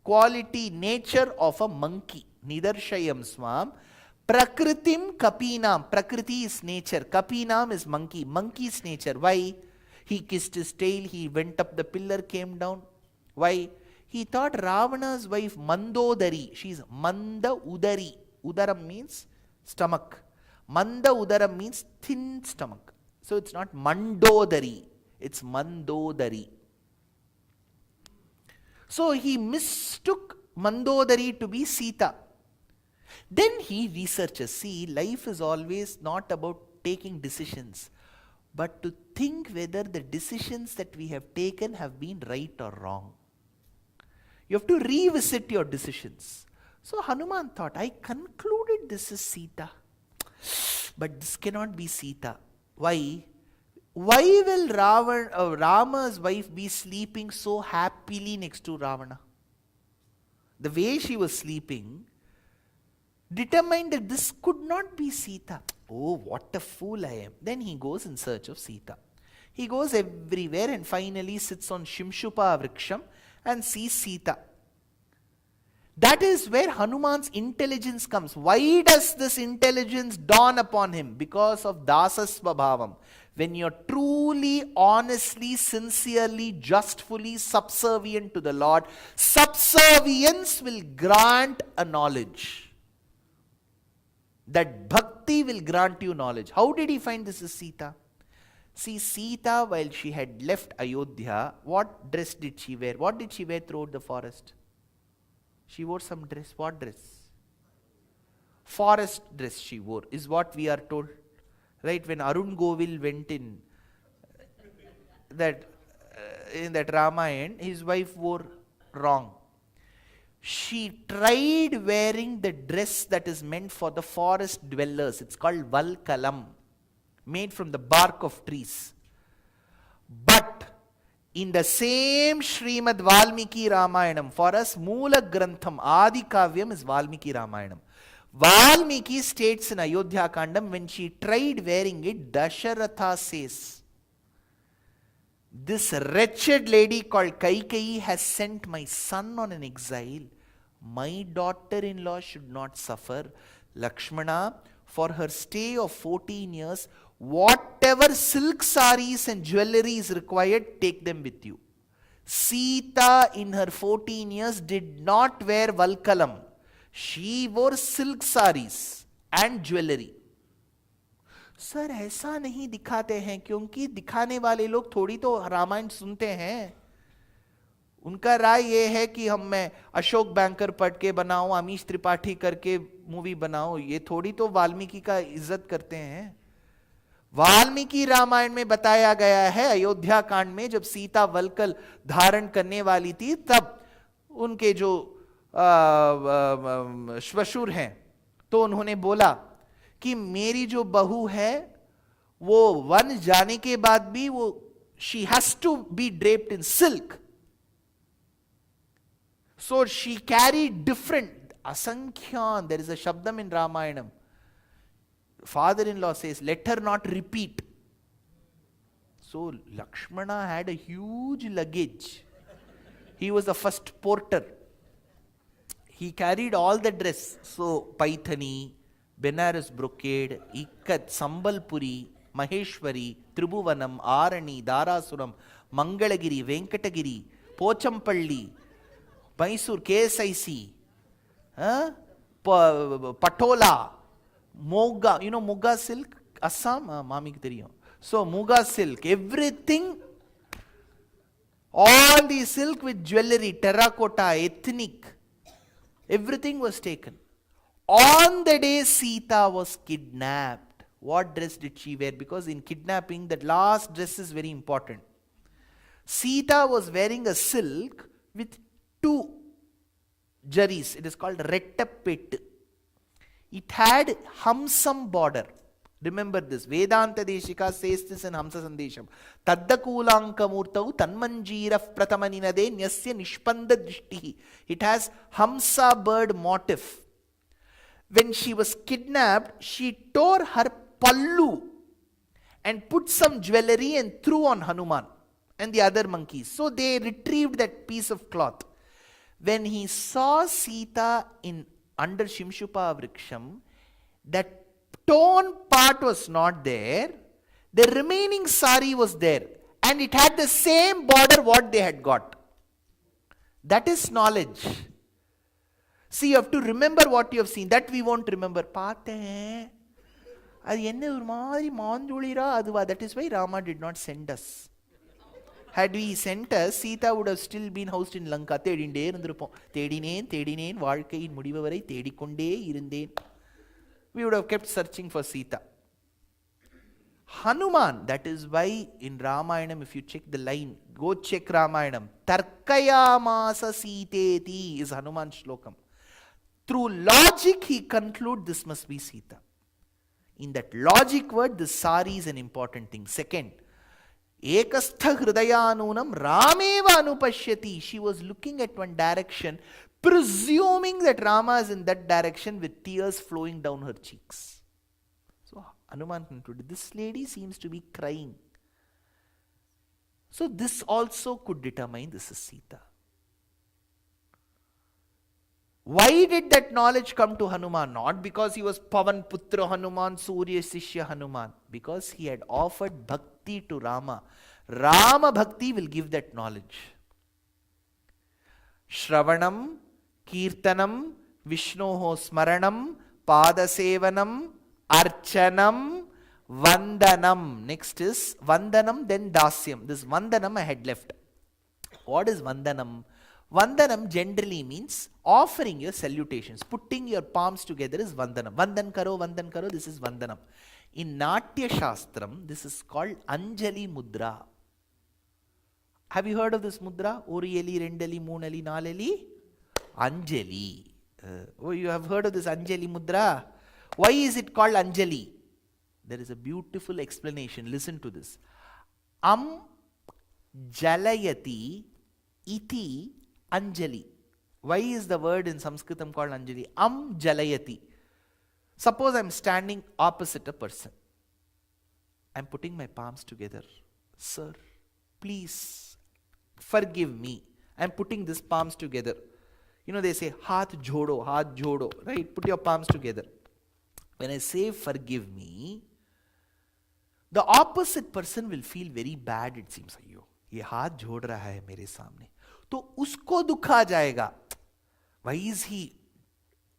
quality, nature of a monkey. Nidarshayam swam prakritim kapinam. Prakriti is nature, kapinam is monkey. Monkey's nature. Why? He kissed his tail, he went up the pillar, came down. Why? He thought Ravana's wife Mandodari, she is Manda Udari. Udaram means stomach. Manda Udaram means thin stomach. So it's not Mandodari, it's Mandodari. So he mistook Mandodari to be Sita. Then he researches. See, life is always not about taking decisions, but to think whether the decisions that we have taken have been right or wrong. You have to revisit your decisions. So Hanuman thought, I concluded this is Sita. But this cannot be Sita. Why? Why will Rama's wife be sleeping so happily next to Ravana? The way she was sleeping determined that this could not be Sita. Oh, what a fool I am. Then he goes in search of Sita. He goes everywhere and finally sits on Shimshupa Vriksham and sees Sita. That is where Hanuman's intelligence comes. Why does this intelligence dawn upon him? Because of Dasasvabhavam. When you're truly, honestly, sincerely, justfully subservient to the Lord, subservience will grant a knowledge. That bhakti will grant you knowledge. How did he find this is Sita? See, Sita, while she had left Ayodhya, what dress did she wear? What did she wear throughout the forest? She wore some dress. What dress? Forest dress she wore, is what we are told. Right, when Arun Govil went in that Ramayana, his wife wore wrong. She tried wearing the dress that is meant for the forest dwellers. It's called Valkalam, made from the bark of trees. But in the same Srimad Valmiki Ramayanam, for us Moola Grantham, Adi Kavyam is Valmiki Ramayanam. Valmiki states in Ayodhya Kandam, when she tried wearing it, Dasharatha says, this wretched lady called Kaikeyi has sent my son on an exile. My daughter-in-law should not suffer. Lakshmana, for her stay of 14 years, whatever silk saris and jewelry is required, take them with you. Sita in her 14 years did not wear Valkalam. She wore silk saris and jewelry. Sir ऐसा नहीं दिखाते हैं, क्योंकि दिखाने वाले लोग थोड़ी तो रामायण सुनते हैं. उनका राय ये है कि मैं अशोक बैंकर पढ़ के बनाऊं, अमीश त्रिपाठी करके मूवी बनाऊं, ये थोड़ी तो वाल्मीकि का इज्जत करते हैं. वाल्मीकि रामायण में बताया गया है, अयोध्या कांड में जब सीता वल्कल धारण करने वाली थी, तब उनके जो श्वशुर हैं, तो उन्होंने बोला कि मेरी जो बहू है वो वन जाने के बाद भी वो she has to be draped in silk. So she carried different asankhyan. There is a shabdam in Ramayanam. Father-in-law says, let her not repeat. So Lakshmana had a huge luggage. He was the first porter. He carried all the dress. So Paithani, Benares brocade, Ikkat, Sambalpuri, Maheshwari, Tribhuvanam, Arani, Darasuram, Mangalagiri, Venkatagiri, Pochampalli, Mysore, KSIC, Patola, Moga, you know Muga silk? Assam? Mami ki So Muga silk, everything, all the silk with jewelry, terracotta, ethnic, everything was taken. On the day Sita was kidnapped, what dress did she wear? Because in kidnapping, that last dress is very important. Sita was wearing a silk with two jaris. It is called rettapet. It had Hamsam border. Remember this. Vedanta Deshika says this in Hamsa Sandesham. Taddakulankamurtau tanmanjiraf pratamaninade nyasya nishpanda drishtihi. It has Hamsa bird motif. When she was kidnapped, she tore her pallu and put some jewelry and threw on Hanuman and the other monkeys. So they retrieved that piece of cloth. When he saw Sita under Shimshupa Vriksham, that torn part was not there. The remaining sari was there. And it had the same border what they had got. That is knowledge. See, you have to remember what you have seen. That we won't remember. That is why Rama did not send us. Had we sent us, Sita would have still been housed in Lanka. We would have kept searching for Sita. Hanuman, that is why in Ramayanam, if you check the line, go check Ramayanam. Tarkayamasa Siteti is Hanuman Shlokam. Through logic, he concludes this must be Sita. In that logic word, the sari is an important thing. Second, Ekastha Hridayanunam Rameva Anupashyati. She was looking at one direction, presuming that Rama is in that direction with tears flowing down her cheeks. So Hanuman concluded, this lady seems to be crying. So this also could determine this is Sita. Why did that knowledge come to Hanuman? Not because he was Pavan Putra Hanuman, Surya Sishya Hanuman. Because he had offered bhakti to Rama. Rama bhakti will give that knowledge. Shravanam, Kirtanam, Vishnoho Smaranam, Padasevanam, Archanam, Vandanam. Next is Vandanam, then Dasyam. This Vandanam I had left. What is Vandanam? Vandanam generally means offering your salutations. Putting your palms together is Vandanam. Vandan karo, this is Vandanam. In Natya Shastram, this is called Anjali Mudra. Have you heard of this mudra? Oriyali, Rendali, Moonali, Nalali? Anjali. Oh, you have heard of this Anjali Mudra? Why is it called Anjali? There is a beautiful explanation. Listen to this. Jalayati iti Anjali. Why is the word in Sanskritam called Anjali? Jalayati. Suppose I am standing opposite a person. I am putting my palms together. Sir, please forgive me. I am putting these palms together. You know, they say, haath jodo, right? Put your palms together. When I say forgive me, the opposite person will feel very bad, it seems. Ayyo, ye haath jhod raha hai mere samne. To usko dukh aa jayega. Why is he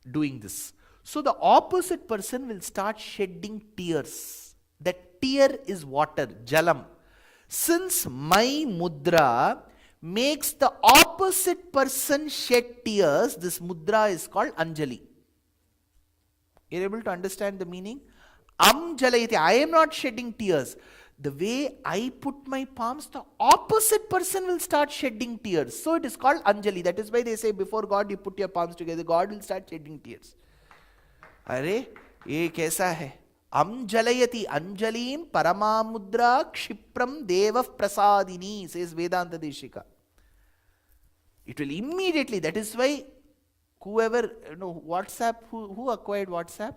doing this? So the opposite person will start shedding tears. That tear is water, jalam. Since my mudra makes the opposite person shed tears, this mudra is called Anjali. You're able to understand the meaning? Jalayati, I am not shedding tears. The way I put my palms, the opposite person will start shedding tears. So it is called Anjali. That is why they say before God you put your palms together, God will start shedding tears. Arey, ye kaisa hai? Jalayati Anjalim Paramamudra Kshipram Devav Prasadini, says Vedanta Deshika. It will immediately, that is why whoever, WhatsApp, who acquired WhatsApp?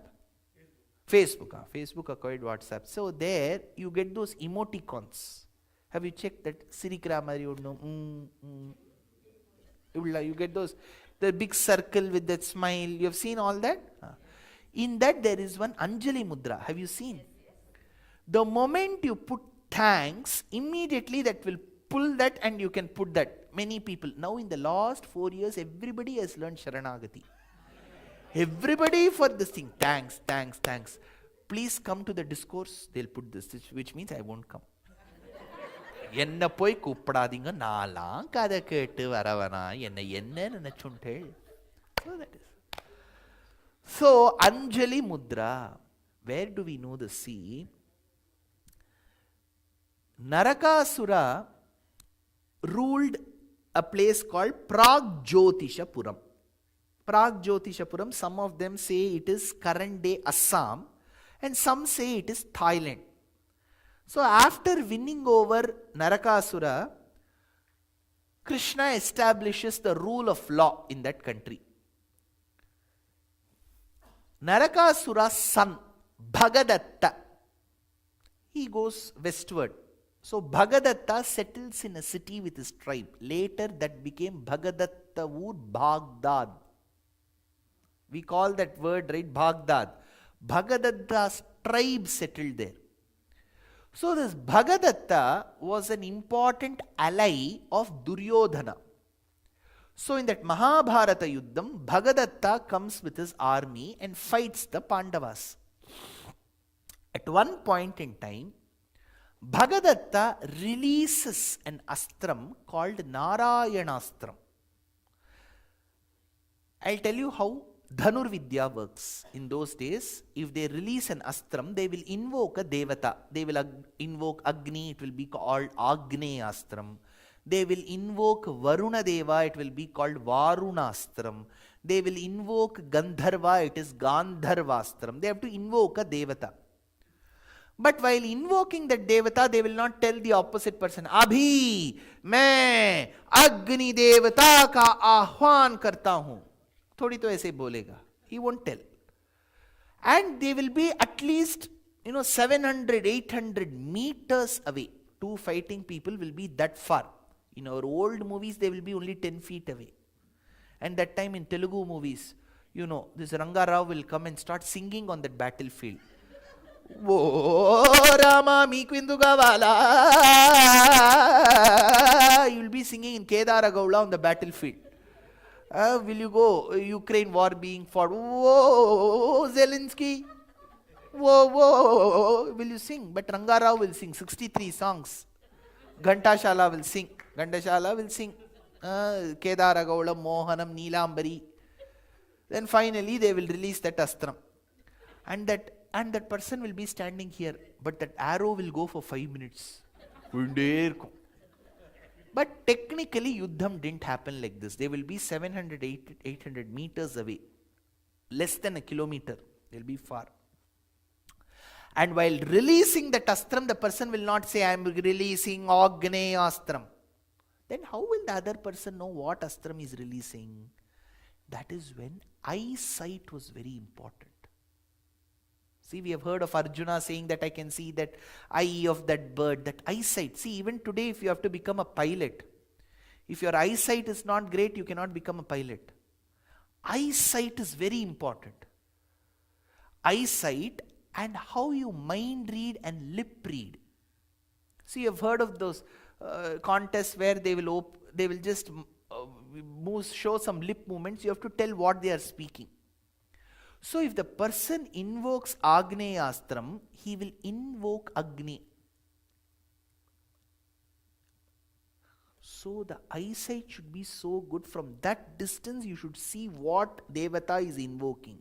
Facebook. Facebook acquired WhatsApp. So there you get those emoticons. Have you checked that? Siri Kramari, you get those, the big circle with that smile. You have seen all that? In that there is one Anjali Mudra. Have you seen? The moment you put thanks, immediately that will pull that and you can put that. Many people, now in the last 4 years, everybody has learned Sharanagati. Everybody for this thing, thanks. Please come to the discourse, they'll put this, which means I won't come. Enna poi kuppadadinga naala kada kettu varavana enna nenachuntel. So that is. So Anjali Mudra, where do we know the sea? Narakasura ruled a place called Pragjyotishapuram. Pragjyotishapuram, some of them say it is current day Assam and some say it is Thailand. So after winning over Narakasura, Krishna establishes the rule of law in that country. Narakasura's son, Bhagadatta, he goes westward. So Bhagadatta settles in a city with his tribe. Later that became Bhagadatta wood, Baghdad. We call that word, right, Baghdad. Bhagadatta's tribe settled there. So this Bhagadatta was an important ally of Duryodhana. So in that Mahabharata Yuddham, Bhagadatta comes with his army and fights the Pandavas. At one point in time, Bhagadatta releases an astram called Narayanastram. I'll tell you how Dhanurvidya works. In those days, if they release an astram, they will invoke a devata. They will invoke Agni, it will be called Agneastram. They will invoke Varuna Deva, it will be called Varunastram. They will invoke Gandharva, it is Gandharvastram. They have to invoke a devata. But while invoking that devata, they will not tell the opposite person, Abhi, मैं Agni Devata का आह्वान करता हूँ. थोड़ी तो ऐसे बोलेगा. He won't tell. And they will be at least 700, 800 meters away. Two fighting people will be that far. In our old movies, they will be only 10 feet away. And that time in Telugu movies, this Ranga Rao will come and start singing on that battlefield. Wo Rama meeku endu kavala. You will be singing in Kedara Gaula on the battlefield. Will you go? Ukraine war being fought. Whoa, Zelensky. Whoa, whoa, will you sing? But Rangarao will sing 63 songs. Ghantashala will sing. Ghantashala will sing. Kedaragaulam, Mohanam, Neelambari. Then finally they will release that astram. And that person will be standing here. But that arrow will go for 5 minutes. But technically Yuddham didn't happen like this. They will be 700, 800 meters away. Less than a kilometer. They'll be far. And while releasing that astram, the person will not say, I am releasing Agneya astram. Then how will the other person know what astram is releasing? That is when eyesight was very important. See, we have heard of Arjuna saying that I can see that eye of that bird, that eyesight. See, even today if you have to become a pilot, if your eyesight is not great, you cannot become a pilot. Eyesight is very important. Eyesight and how you mind read and lip read. See, you have heard of those contests where they will just show some lip movements. You have to tell what they are speaking. So if the person invokes Agneya astram, he will invoke Agni. So the eyesight should be so good. From that distance you should see what Devata is invoking.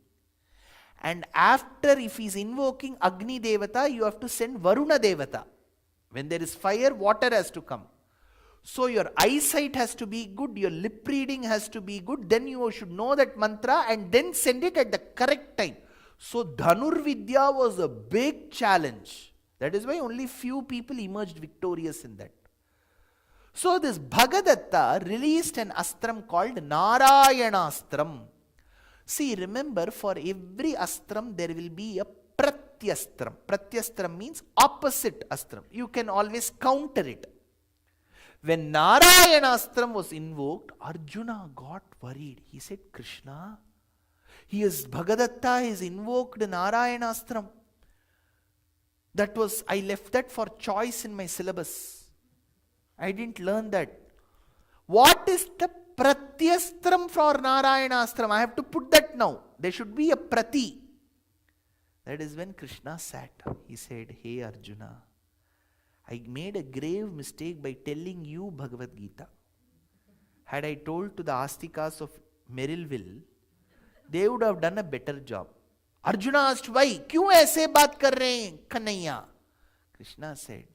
And after, if he is invoking Agni Devata, you have to send Varuna Devata. When there is fire, water has to come. So your eyesight has to be good, your lip reading has to be good, then you should know that mantra and then send it at the correct time. So Dhanurvidya was a big challenge. That is why only few people emerged victorious in that. So this Bhagadatta released an astram called Narayana astram. See, remember, for every astram there will be a pratyastram. Pratyastram means opposite astram. You can always counter it. When Narayana astram was invoked, Arjuna got worried. He said, Krishna, Bhagadatta has invoked Narayana astram. I left that for choice in my syllabus. I didn't learn that. What is the pratyastram for Narayana astram? I have to put that now. There should be a prati. That is when Krishna sat. He said, hey Arjuna, I made a grave mistake by telling you Bhagavad Gita. Had I told to the Astikas of Merrillville, they would have done a better job. Arjuna asked, why? Kyun aise baat kar rahe hain, Kanhaiya? Krishna said,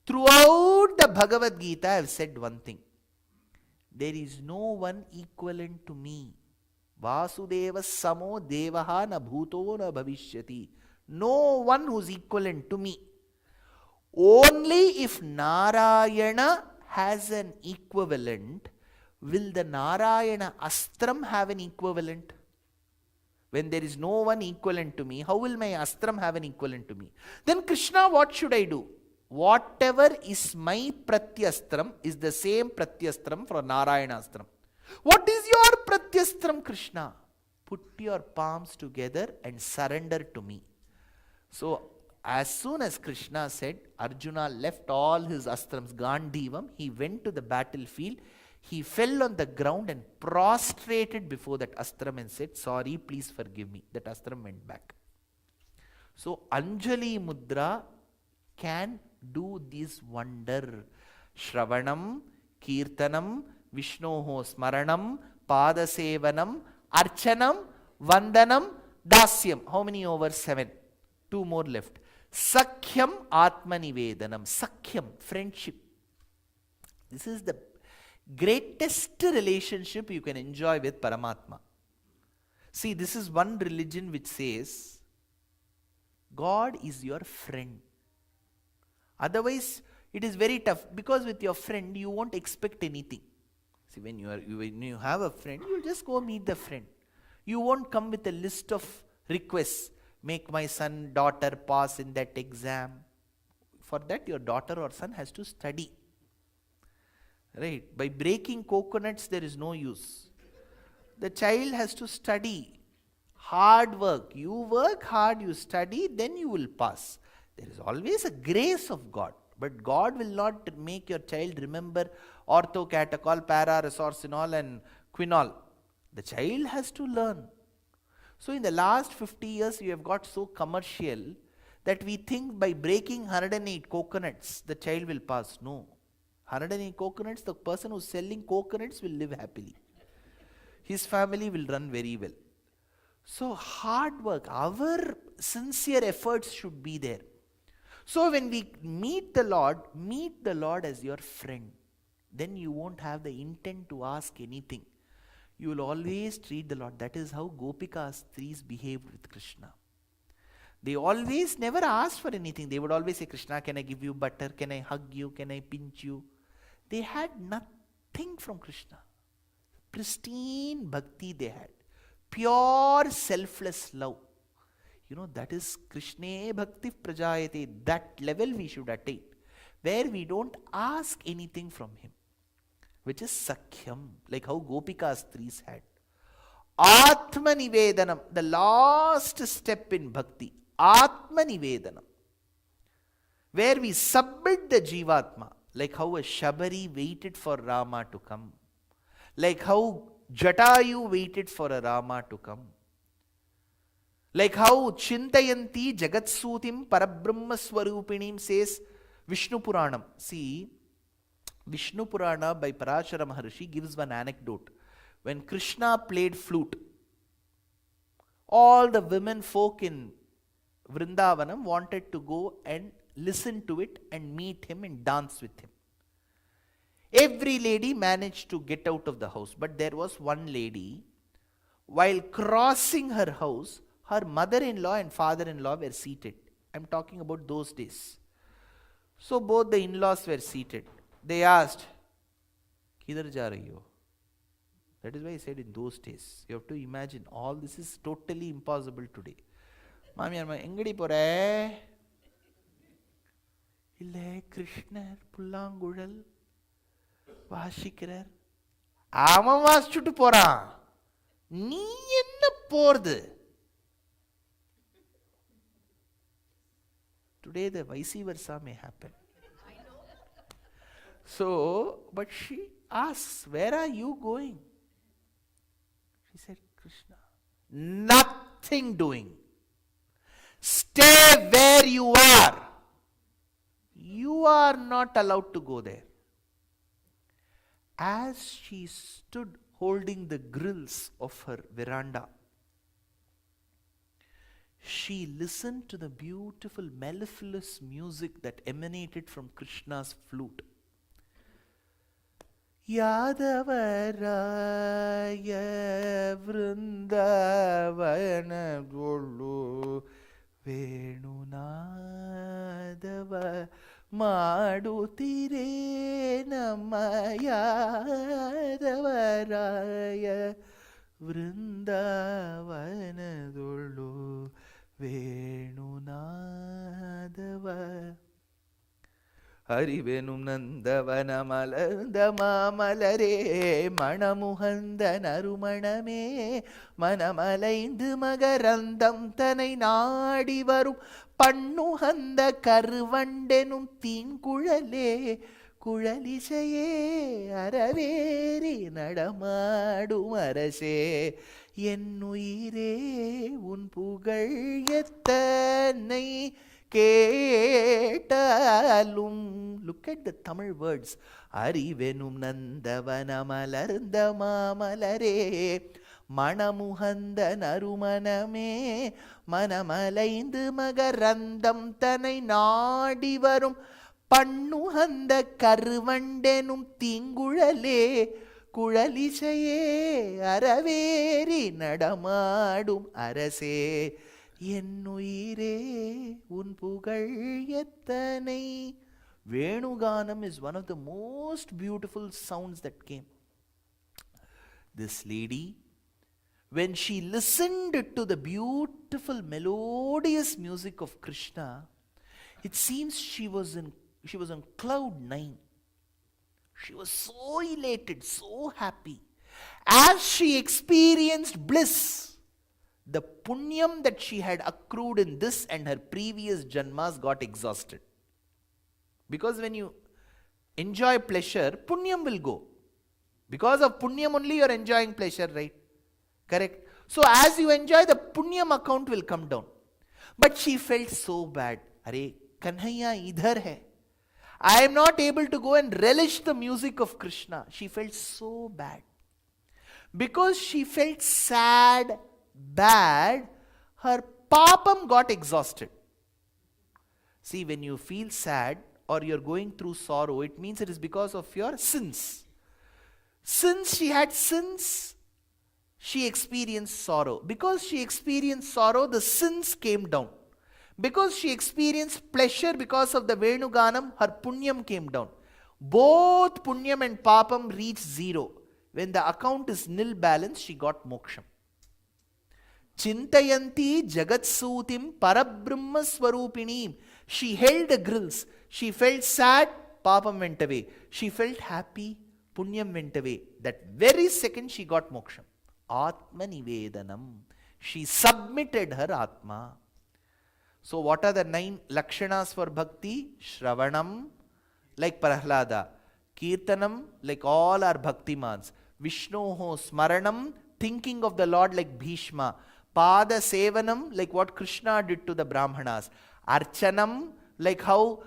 throughout the Bhagavad Gita I have said one thing. There is no one equivalent to me. Vasudeva samo devaha na bhuto na bhavishyati. No one who is equivalent to me. Only if Narayana has an equivalent, will the Narayana astram have an equivalent? When there is no one equivalent to me, how will my astram have an equivalent to me? Then Krishna, what should I do? Whatever is my pratyastram is the same pratyastram for Narayana astram. What is your pratyastram, Krishna? Put your palms together and surrender to me. So, as soon as Krishna said, Arjuna left all his astrams, Gandivam, he went to the battlefield, he fell on the ground and prostrated before that astram and said, sorry, please forgive me. That astram went back. So, Anjali Mudra can do this wonder. Shravanam, Kirtanam, Vishnoho Smaranam, Padasevanam, Archanam, Vandanam, Dasyam. How many over? 7. 2 more left. Sakhyam Atmanivedanam. Sakhyam, friendship. This is the greatest relationship you can enjoy with Paramatma. See, this is one religion which says God is your friend. Otherwise, it is very tough, because with your friend you won't expect anything. See, when you have a friend, you just go meet the friend. You won't come with a list of requests. Make my son, daughter pass in that exam. For that, your daughter or son has to study. Right? By breaking coconuts, there is no use. The child has to study. Hard work. You work hard, you study, then you will pass. There is always a grace of God. But God will not make your child remember ortho, catechol, para, resorcinol and quinol. The child has to learn. So in the last 50 years, we have got so commercial that we think by breaking 108 coconuts, the child will pass. No. 108 coconuts, the person who's selling coconuts will live happily. His family will run very well. So hard work, our sincere efforts should be there. So when we meet the Lord as your friend. Then you won't have the intent to ask anything. You will always treat the Lord. That is how Gopika Stris behaved with Krishna. They always never asked for anything. They would always say, Krishna, can I give you butter? Can I hug you? Can I pinch you? They had nothing from Krishna. Pristine bhakti they had. Pure selfless love. That is Krishna Bhakti Prajayate. That level we should attain. Where we don't ask anything from him. Which is Sakhyam. Like how Gopika Stris had. Atma Nivedanam. The last step in bhakti. Atma Nivedanam. Where we submit the Jivatma. Like how a Shabari waited for Rama to come. Like how Jatayu waited for a Rama to come. Like how Chintayanti Jagatsutim Parabrahma Swarupinim says Vishnu Puranam. See, Vishnu Purana by Parashara Maharshi gives one anecdote. When Krishna played flute, all the women folk in Vrindavanam wanted to go and listen to it and meet him and dance with him. Every lady managed to get out of the house, but there was one lady, while crossing her house, her mother-in-law and father-in-law were seated. I am talking about those days. So both the in-laws were seated. They asked, Kidhar ja rahi ho? That is why I said in those days. You have to imagine, all this is totally impossible today. Mami, engadi pore? Ille Krishnar Pullangudal Vashikirar. Avan vaasichuttu poran. Nee enna pordu? Today the vice versa may happen. So, but she asks, where are you going? She said, Krishna. Nothing doing. Stay where you are. You are not allowed to go there. As she stood holding the grills of her veranda, she listened to the beautiful mellifluous music that emanated from Krishna's flute. Yadavaraya Vrindavana Golu Venunadava Madutire Namayavaraya Vrindavana Golu Venunadava Harivenum Nandavana Malandama Malare Manamuhanda Narumaname Manamalaindu Magarandam Tanai Nadi Varum Pannuhanda Karvandenum Tinkulale Kulalisaye Araveri Nadamadu Marase Yennuire Unpugal Yettanai Ketalum. Look at the Tamil words. Arivenum Nandavana Malaranda Mamalare Manamuhanda Narumaname Manamalaindu Magarandam Tanai Nadi Varum Pannuhanda Karvandenum Tingulale Kulalisaye Araveri Nadamadum Arase Yennuire Unpugal Yettanai. Venuganam is one of the most beautiful sounds that came. This lady, when she listened to the beautiful melodious music of Krishna, it seems she was on cloud 9. She was so elated, so happy. As she experienced bliss, the punyam that she had accrued in this and her previous janmas got exhausted. Because when you enjoy pleasure, punyam will go. Because of punyam only you are enjoying pleasure, right? Correct? So as you enjoy, the punyam account will come down. But she felt so bad. Are, Kanhaiya idhar hai. I am not able to go and relish the music of Krishna. She felt so bad. Because she felt sad, bad, her papam got exhausted. See, when you feel sad or you're going through sorrow, it means it is because of your sins. Since she had sins, she experienced sorrow. Because she experienced sorrow, the sins came down. Because she experienced pleasure because of the Venuganam, her punyam came down. Both punyam and papam reached zero. When the account is nil balance, she got moksham. Chintayanti jagatsutim parabrahma swarupinim. She held the grills. She felt sad, papam went away. She felt happy, punyam went away. That very second she got moksham. Atma nivedanam. She submitted her Atma. So what are the 9 lakshanas for bhakti? Shravanam, like Prahlada. Kirtanam, like all our bhaktimans. Vishnoho smaranam, thinking of the Lord like Bhishma. Pada sevanam, like what Krishna did to the Brahmanas. Archanam, like how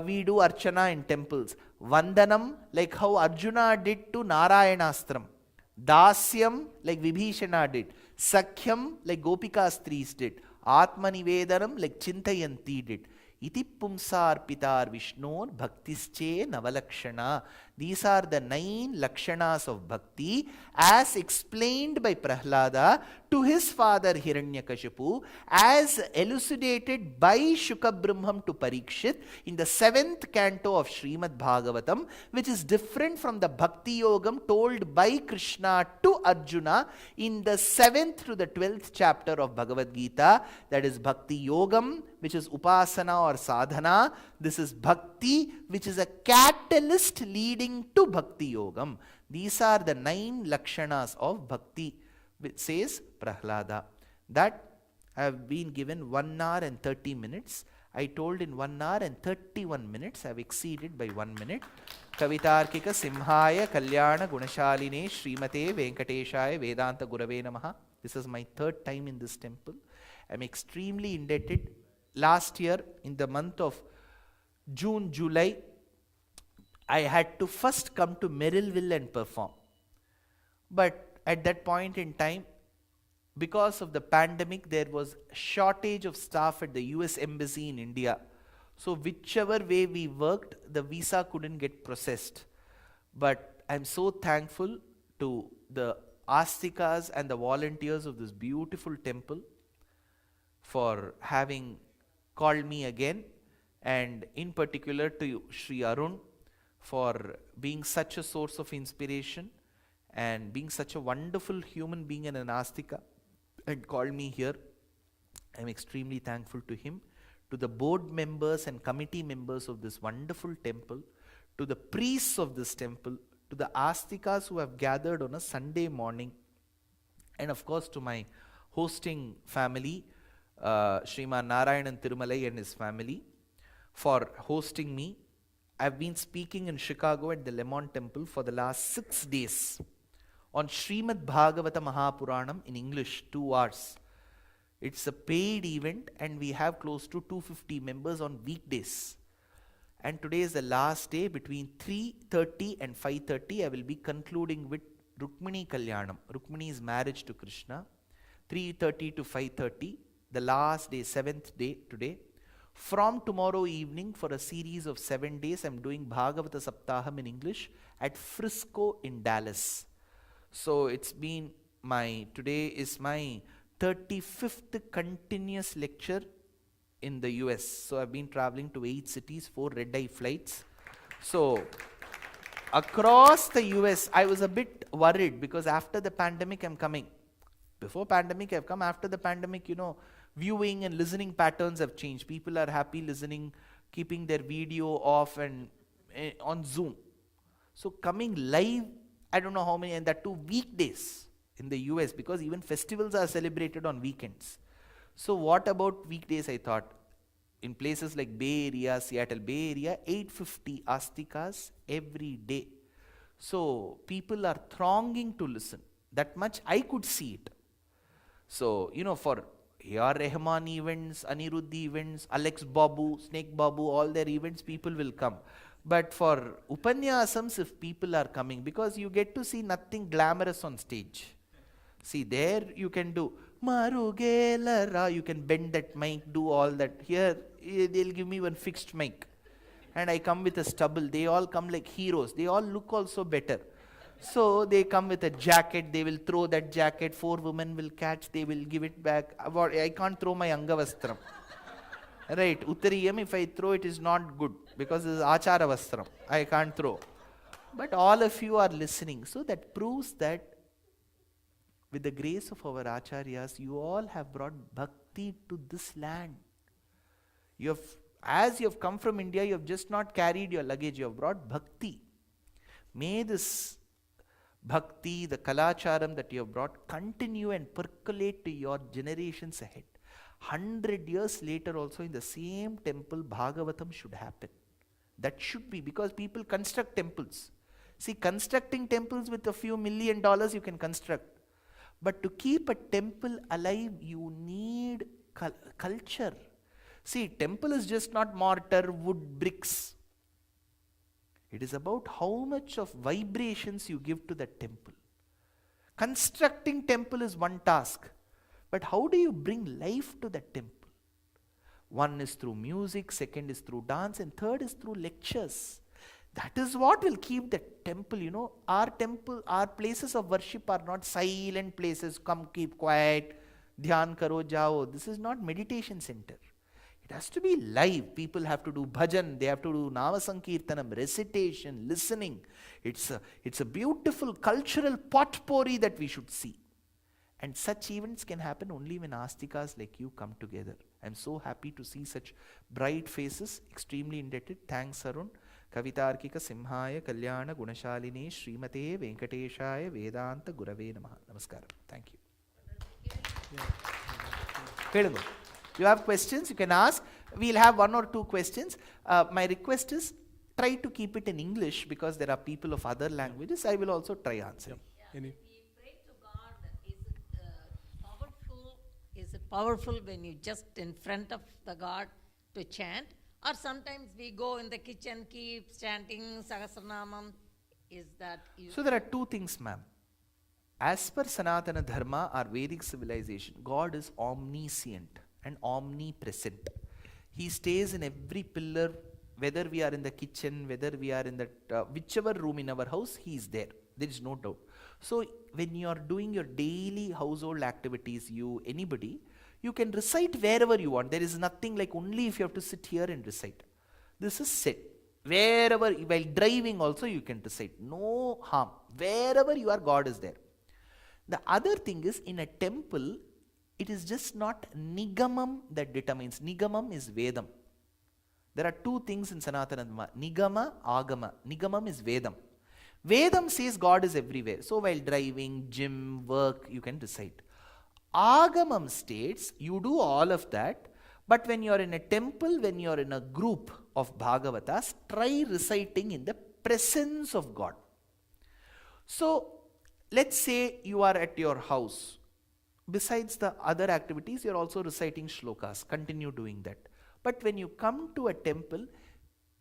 we do archana in temples. Vandanam, like how Arjuna did to Narayanastram. Dasyam, like Vibhishana did. Sakhyam, like Gopika Stris did. Atmanivedanam, like Chintayanti did. Iti pumsar pitar Vishnor bhaktische navalakshana. These are the 9 lakshanas of bhakti as explained by Prahlada to his father Hiranyakashipu, as elucidated by Shukabrahmam to Parikshit in the 7th canto of Srimad Bhagavatam, which is different from the Bhakti Yogam told by Krishna to Arjuna in the 7th to the 12th chapter of Bhagavad Gita. That is Bhakti Yogam, which is Upasana or Sadhana. This is Bhakti, which is a catalyst leading to Bhakti Yogam. These are the 9 lakshanas of Bhakti, which says Prahlada. That I have been given 1 hour and 30 minutes. I told in 1 hour and 31 minutes. I have exceeded by 1 minute. Kavitarkika Simhaya Kalyana Gunashaline Srimate Venkateshaya Vedanta Gurave Namaha. This is my 3rd time in this temple. I am extremely indebted. Last year, in the month of June, July, I had to first come to Merrillville and perform. But at that point in time, because of the pandemic, there was shortage of staff at the US Embassy in India. So whichever way we worked, the visa couldn't get processed. But I'm so thankful to the Astikas and the volunteers of this beautiful temple for having called me again, and in particular to Sri Arun for being such a source of inspiration and being such a wonderful human being and an Astika and called me here. I am extremely thankful to him, to the board members and committee members of this wonderful temple, to the priests of this temple, to the Astikas who have gathered on a Sunday morning, and of course to my hosting family, Sriman Narayanan Tirumalai and his family, for hosting me. I've been speaking in Chicago at the Lemon Temple for the last 6 days on Srimad Bhagavata Mahapuranam in English, 2 hours. It's a paid event and we have close to 250 members on weekdays. And today is the last day. Between 3:30 and 5:30 I will be concluding with Rukmini Kalyanam, Rukmini's marriage to Krishna. 3:30 to 5:30, the last day, 7th day today. From tomorrow evening, for a series of 7 days, I'm doing Bhagavata Saptaham in English at Frisco in Dallas. So it's been today is my 35th continuous lecture in the US. So I've been traveling to 8 cities, 4 red-eye flights. So across the US, I was a bit worried because after the pandemic, I'm coming. Before pandemic, I've come. After the pandemic, viewing and listening patterns have changed. People are happy listening, keeping their video off and on Zoom. So coming live, I don't know how many, and that too weekdays in the US, because even festivals are celebrated on weekends. So what about weekdays, I thought. In places like Bay Area, Seattle Bay Area, 850 Astikas every day. So people are thronging to listen. That much I could see it. So, for A.R. Rahman events, Anirudh events, Alex Babu, Snake Babu, all their events, people will come. But for Upanyasams, if people are coming, because you get to see nothing glamorous on stage. See, there you can do Marugelara, you can bend that mic, do all that. Here, they'll give me one fixed mic. And I come with a stubble. They all come like heroes. They all look also better. So they come with a jacket, they will throw that jacket, 4 women will catch, they will give it back. I can't throw my Angavastram. Right, Uttariyam, if I throw it is not good, because it is Achara Vastram. I can't throw. But all of you are listening. So that proves that with the grace of our Acharyas, you all have brought Bhakti to this land. As you have come from India, you have just not carried your luggage, you have brought Bhakti. May this Bhakti, the Kalacharam that you have brought, continue and percolate to your generations ahead. 100 years later also in the same temple, Bhagavatam should happen. That should be, because people construct temples. See, constructing temples with a few $1 million you can construct. But to keep a temple alive, you need culture. See, temple is just not mortar, wood, bricks. It is about how much of vibrations you give to the temple. Constructing temple is one task, but how do you bring life to the temple? One is through music, second is through dance, and third is through lectures. That is what will keep the temple, our places of worship are not silent places, come keep quiet, dhyan karo jao. This is not meditation center. It has to be live. People have to do bhajan, they have to do Nava Sankirtanam, recitation, listening. It's a beautiful cultural potpourri that we should see. And such events can happen only when Astikas like you come together. I'm so happy to see such bright faces, extremely indebted. Thanks, Arun. Kavitarkika Simhaya Kalyana Gunashaline Srimate Venkateshaya Vedanta Gurave Namaha. Namaskaram. Thank you. You have questions, you can ask. We'll have 1 or 2 questions. My request is, try to keep it in English, because there are people of other languages. I will also try answering. We pray to God. Is it powerful when you just in front of the God to chant? Or sometimes we go in the kitchen, keep chanting Sahasranamam. Is that you? So there are 2 things, ma'am. As per Sanatana Dharma, our Vedic civilization, God is omniscient and omnipresent. He stays in every pillar, whether we are in the kitchen, whether we are in the whichever room in our house, He is there. There is no doubt. So when you are doing your daily household activities, anybody, you can recite wherever you want. There is nothing like only if you have to sit here and recite. This is set. Wherever, while driving also you can recite. No harm. Wherever you are, God is there. The other thing is, in a temple, it is just not Nigamam that determines. Nigamam is Vedam. There are 2 things in Sanatana Dharma. Nigama, Agama. Nigamam is Vedam. Vedam says God is everywhere. So while driving, gym, work, you can recite. Agamam states, you do all of that, but when you are in a temple, when you are in a group of Bhagavatas, try reciting in the presence of God. So, let's say you are at your house. Besides the other activities, you are also reciting shlokas. Continue doing that. But when you come to a temple,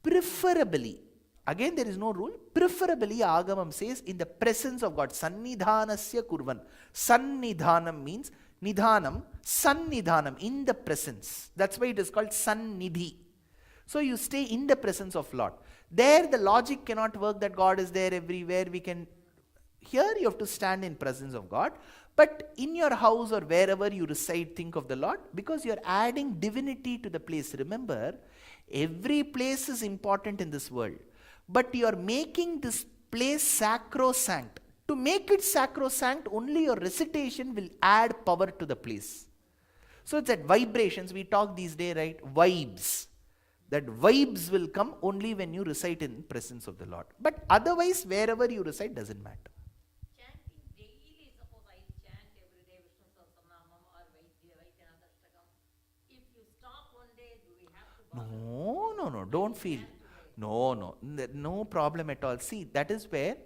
preferably, again there is no rule, preferably Agamam says in the presence of God. Sannidhanasya kurvan. Sannidhanam means nidhanam, sannidhanam, in the presence. That's why it is called sannidhi. So you stay in the presence of Lord. There the logic cannot work that God is there everywhere. Here you have to stand in presence of God. But in your house or wherever you reside, think of the Lord, because you are adding divinity to the place. Remember, every place is important in this world, but you are making this place sacrosanct. To make it sacrosanct, only your recitation will add power to the place. So it's that vibrations, we talk these days, right? Vibes. That vibes will come only when you recite in presence of the Lord. But otherwise, wherever you recite doesn't matter. No, don't feel. No problem at all. See, that is where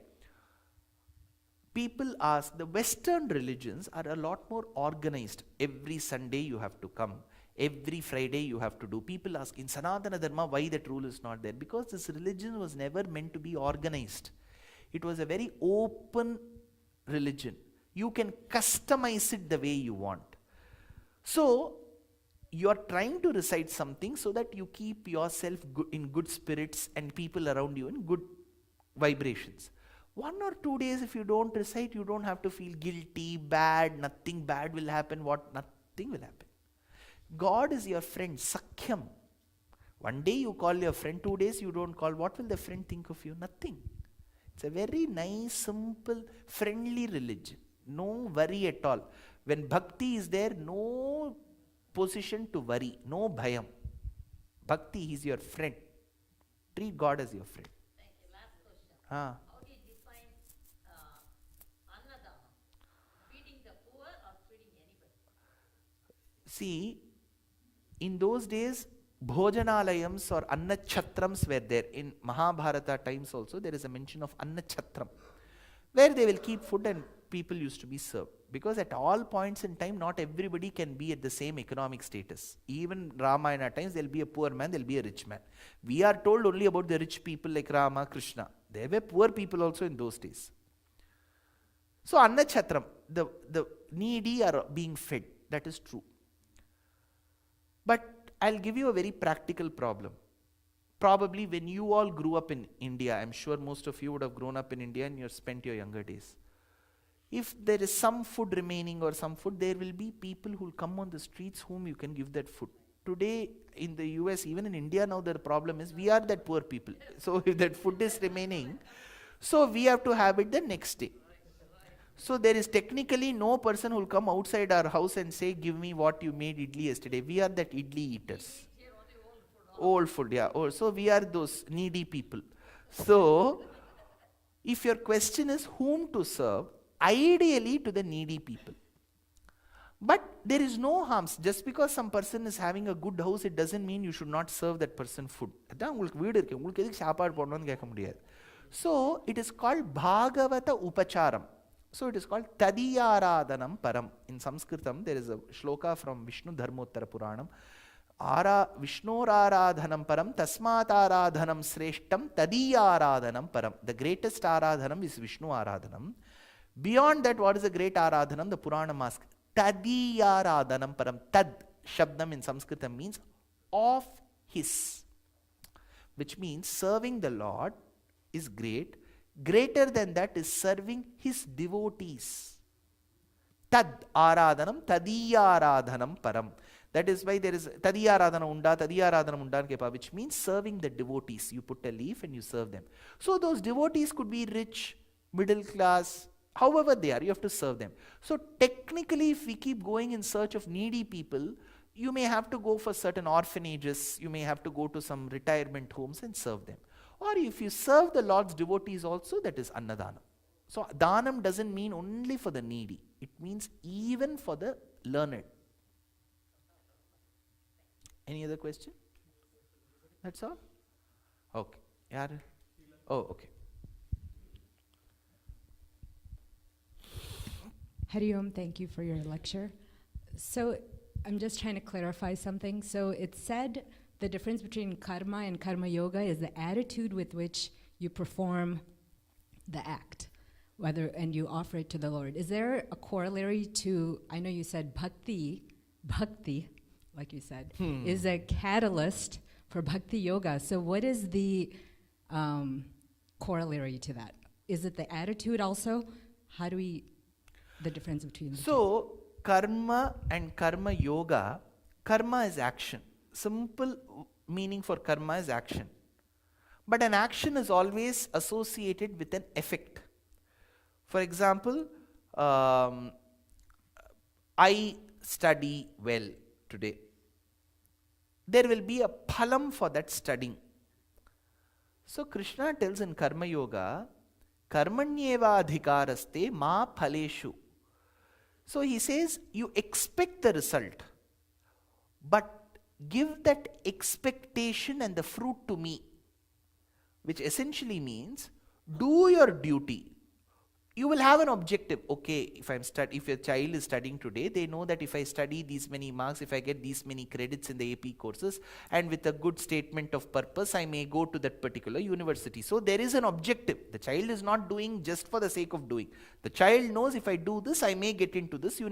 People ask, the Western religions are a lot more organized. Every Sunday you have to come. Every Friday you have to do. People ask, in Sanatana Dharma, why that rule is not there? Because this religion was never meant to be organized. It was a very open religion. You can customize it the way you want. So, you are trying to recite something so that you keep yourself in good spirits and people around you in good vibrations. 1 or 2 days if you don't recite, you don't have to feel guilty, bad, nothing bad will happen, nothing will happen. God is your friend, Sakhyam. 1 day you call your friend, 2 days you don't call, what will the friend think of you? Nothing. It's a very nice, simple, friendly religion. No worry at all. When bhakti is there, no position to worry, no bhayam. Bhakti, he is your friend. Treat God as your friend. Thank you. Last question. Ah. How do you define annadana? Feeding the poor or feeding anybody? See, in those days, bhojanalayams or annachatrams were there. In Mahabharata times also, there is a mention of annachatram, where they will keep food and people used to be served. Because at all points in time, not everybody can be at the same economic status. Even Ramayana times, there will be a poor man, there will be a rich man. We are told only about the rich people like Rama, Krishna. There were poor people also in those days. So, annachatram, the needy are being fed. That is true. But I'll give you a very practical problem. Probably when you all grew up in India, I'm sure most of you would have grown up in India and you have spent your younger days. If there is some food remaining or some food, there will be people who will come on the streets whom you can give that food. Today in the US, even in India now, the problem is we are that poor people. So if that food is remaining, so we have to have it the next day. So there is technically no person who will come outside our house and say, give me what you made idli yesterday. We are that idli eaters. Old food, yeah. Oh, so we are those needy people. So, if your question is whom to serve, ideally to the needy people. But there is no harms. Just because some person is having a good house, it doesn't mean you should not serve that person food. So, it is called Bhagavata Upacharam. So, it is called Tadiyaradhanam Param. In Sanskritam, there is a shloka from Vishnu Dharmottara Puranam. Vishnoraradhanam param tasmat aradhanam sreshtam tadiyaradhanam param. The greatest aradhanam is Vishnu aradhanam. Beyond that, what is the great aradhanam? The Purana asks, tadiyaradhanam param. Tad shabdam in Sanskritam means of his, which means serving the Lord is great. Greater than that is serving his devotees. Tad aradhanam tadiyaradhanam param. That is why there is tadiyaradhana unda kepa, which means serving the devotees. You put a leaf and you serve them. So those devotees could be rich, middle class, however they are, you have to serve them. So technically, if we keep going in search of needy people, you may have to go for certain orphanages, you may have to go to some retirement homes and serve them. Or if you serve the Lord's devotees also, that is annadana. So dhanam doesn't mean only for the needy. It means even for the learned. Any other question? That's all? Okay. Yeah. Oh, okay. Hari Om, thank you for your lecture. So I'm just trying to clarify something. So it said the difference between karma and karma yoga is the attitude with which you perform the act, and you offer it to the Lord. Is there a corollary to, I know you said bhakti, like you said, is a catalyst for bhakti yoga. So what is the corollary to that? Is it the attitude also? How do we, the difference between the two? So, karma and karma yoga, karma is action. Simple meaning for karma is action. But an action is always associated with an effect. For example, I study well today. There will be a phalam for that studying. So Krishna tells in Karma Yoga, Karmanyeva adhikaraste ma phaleshu. So he says, you expect the result, but give that expectation and the fruit to me, which essentially means do your duty, you will have an objective. Okay, if if a child is studying today, they know that if I study these many marks, if I get these many credits in the AP courses, and with a good statement of purpose, I may go to that particular university. So there is an objective. The child is not doing just for the sake of doing. The child knows if I do this, I may get into this university.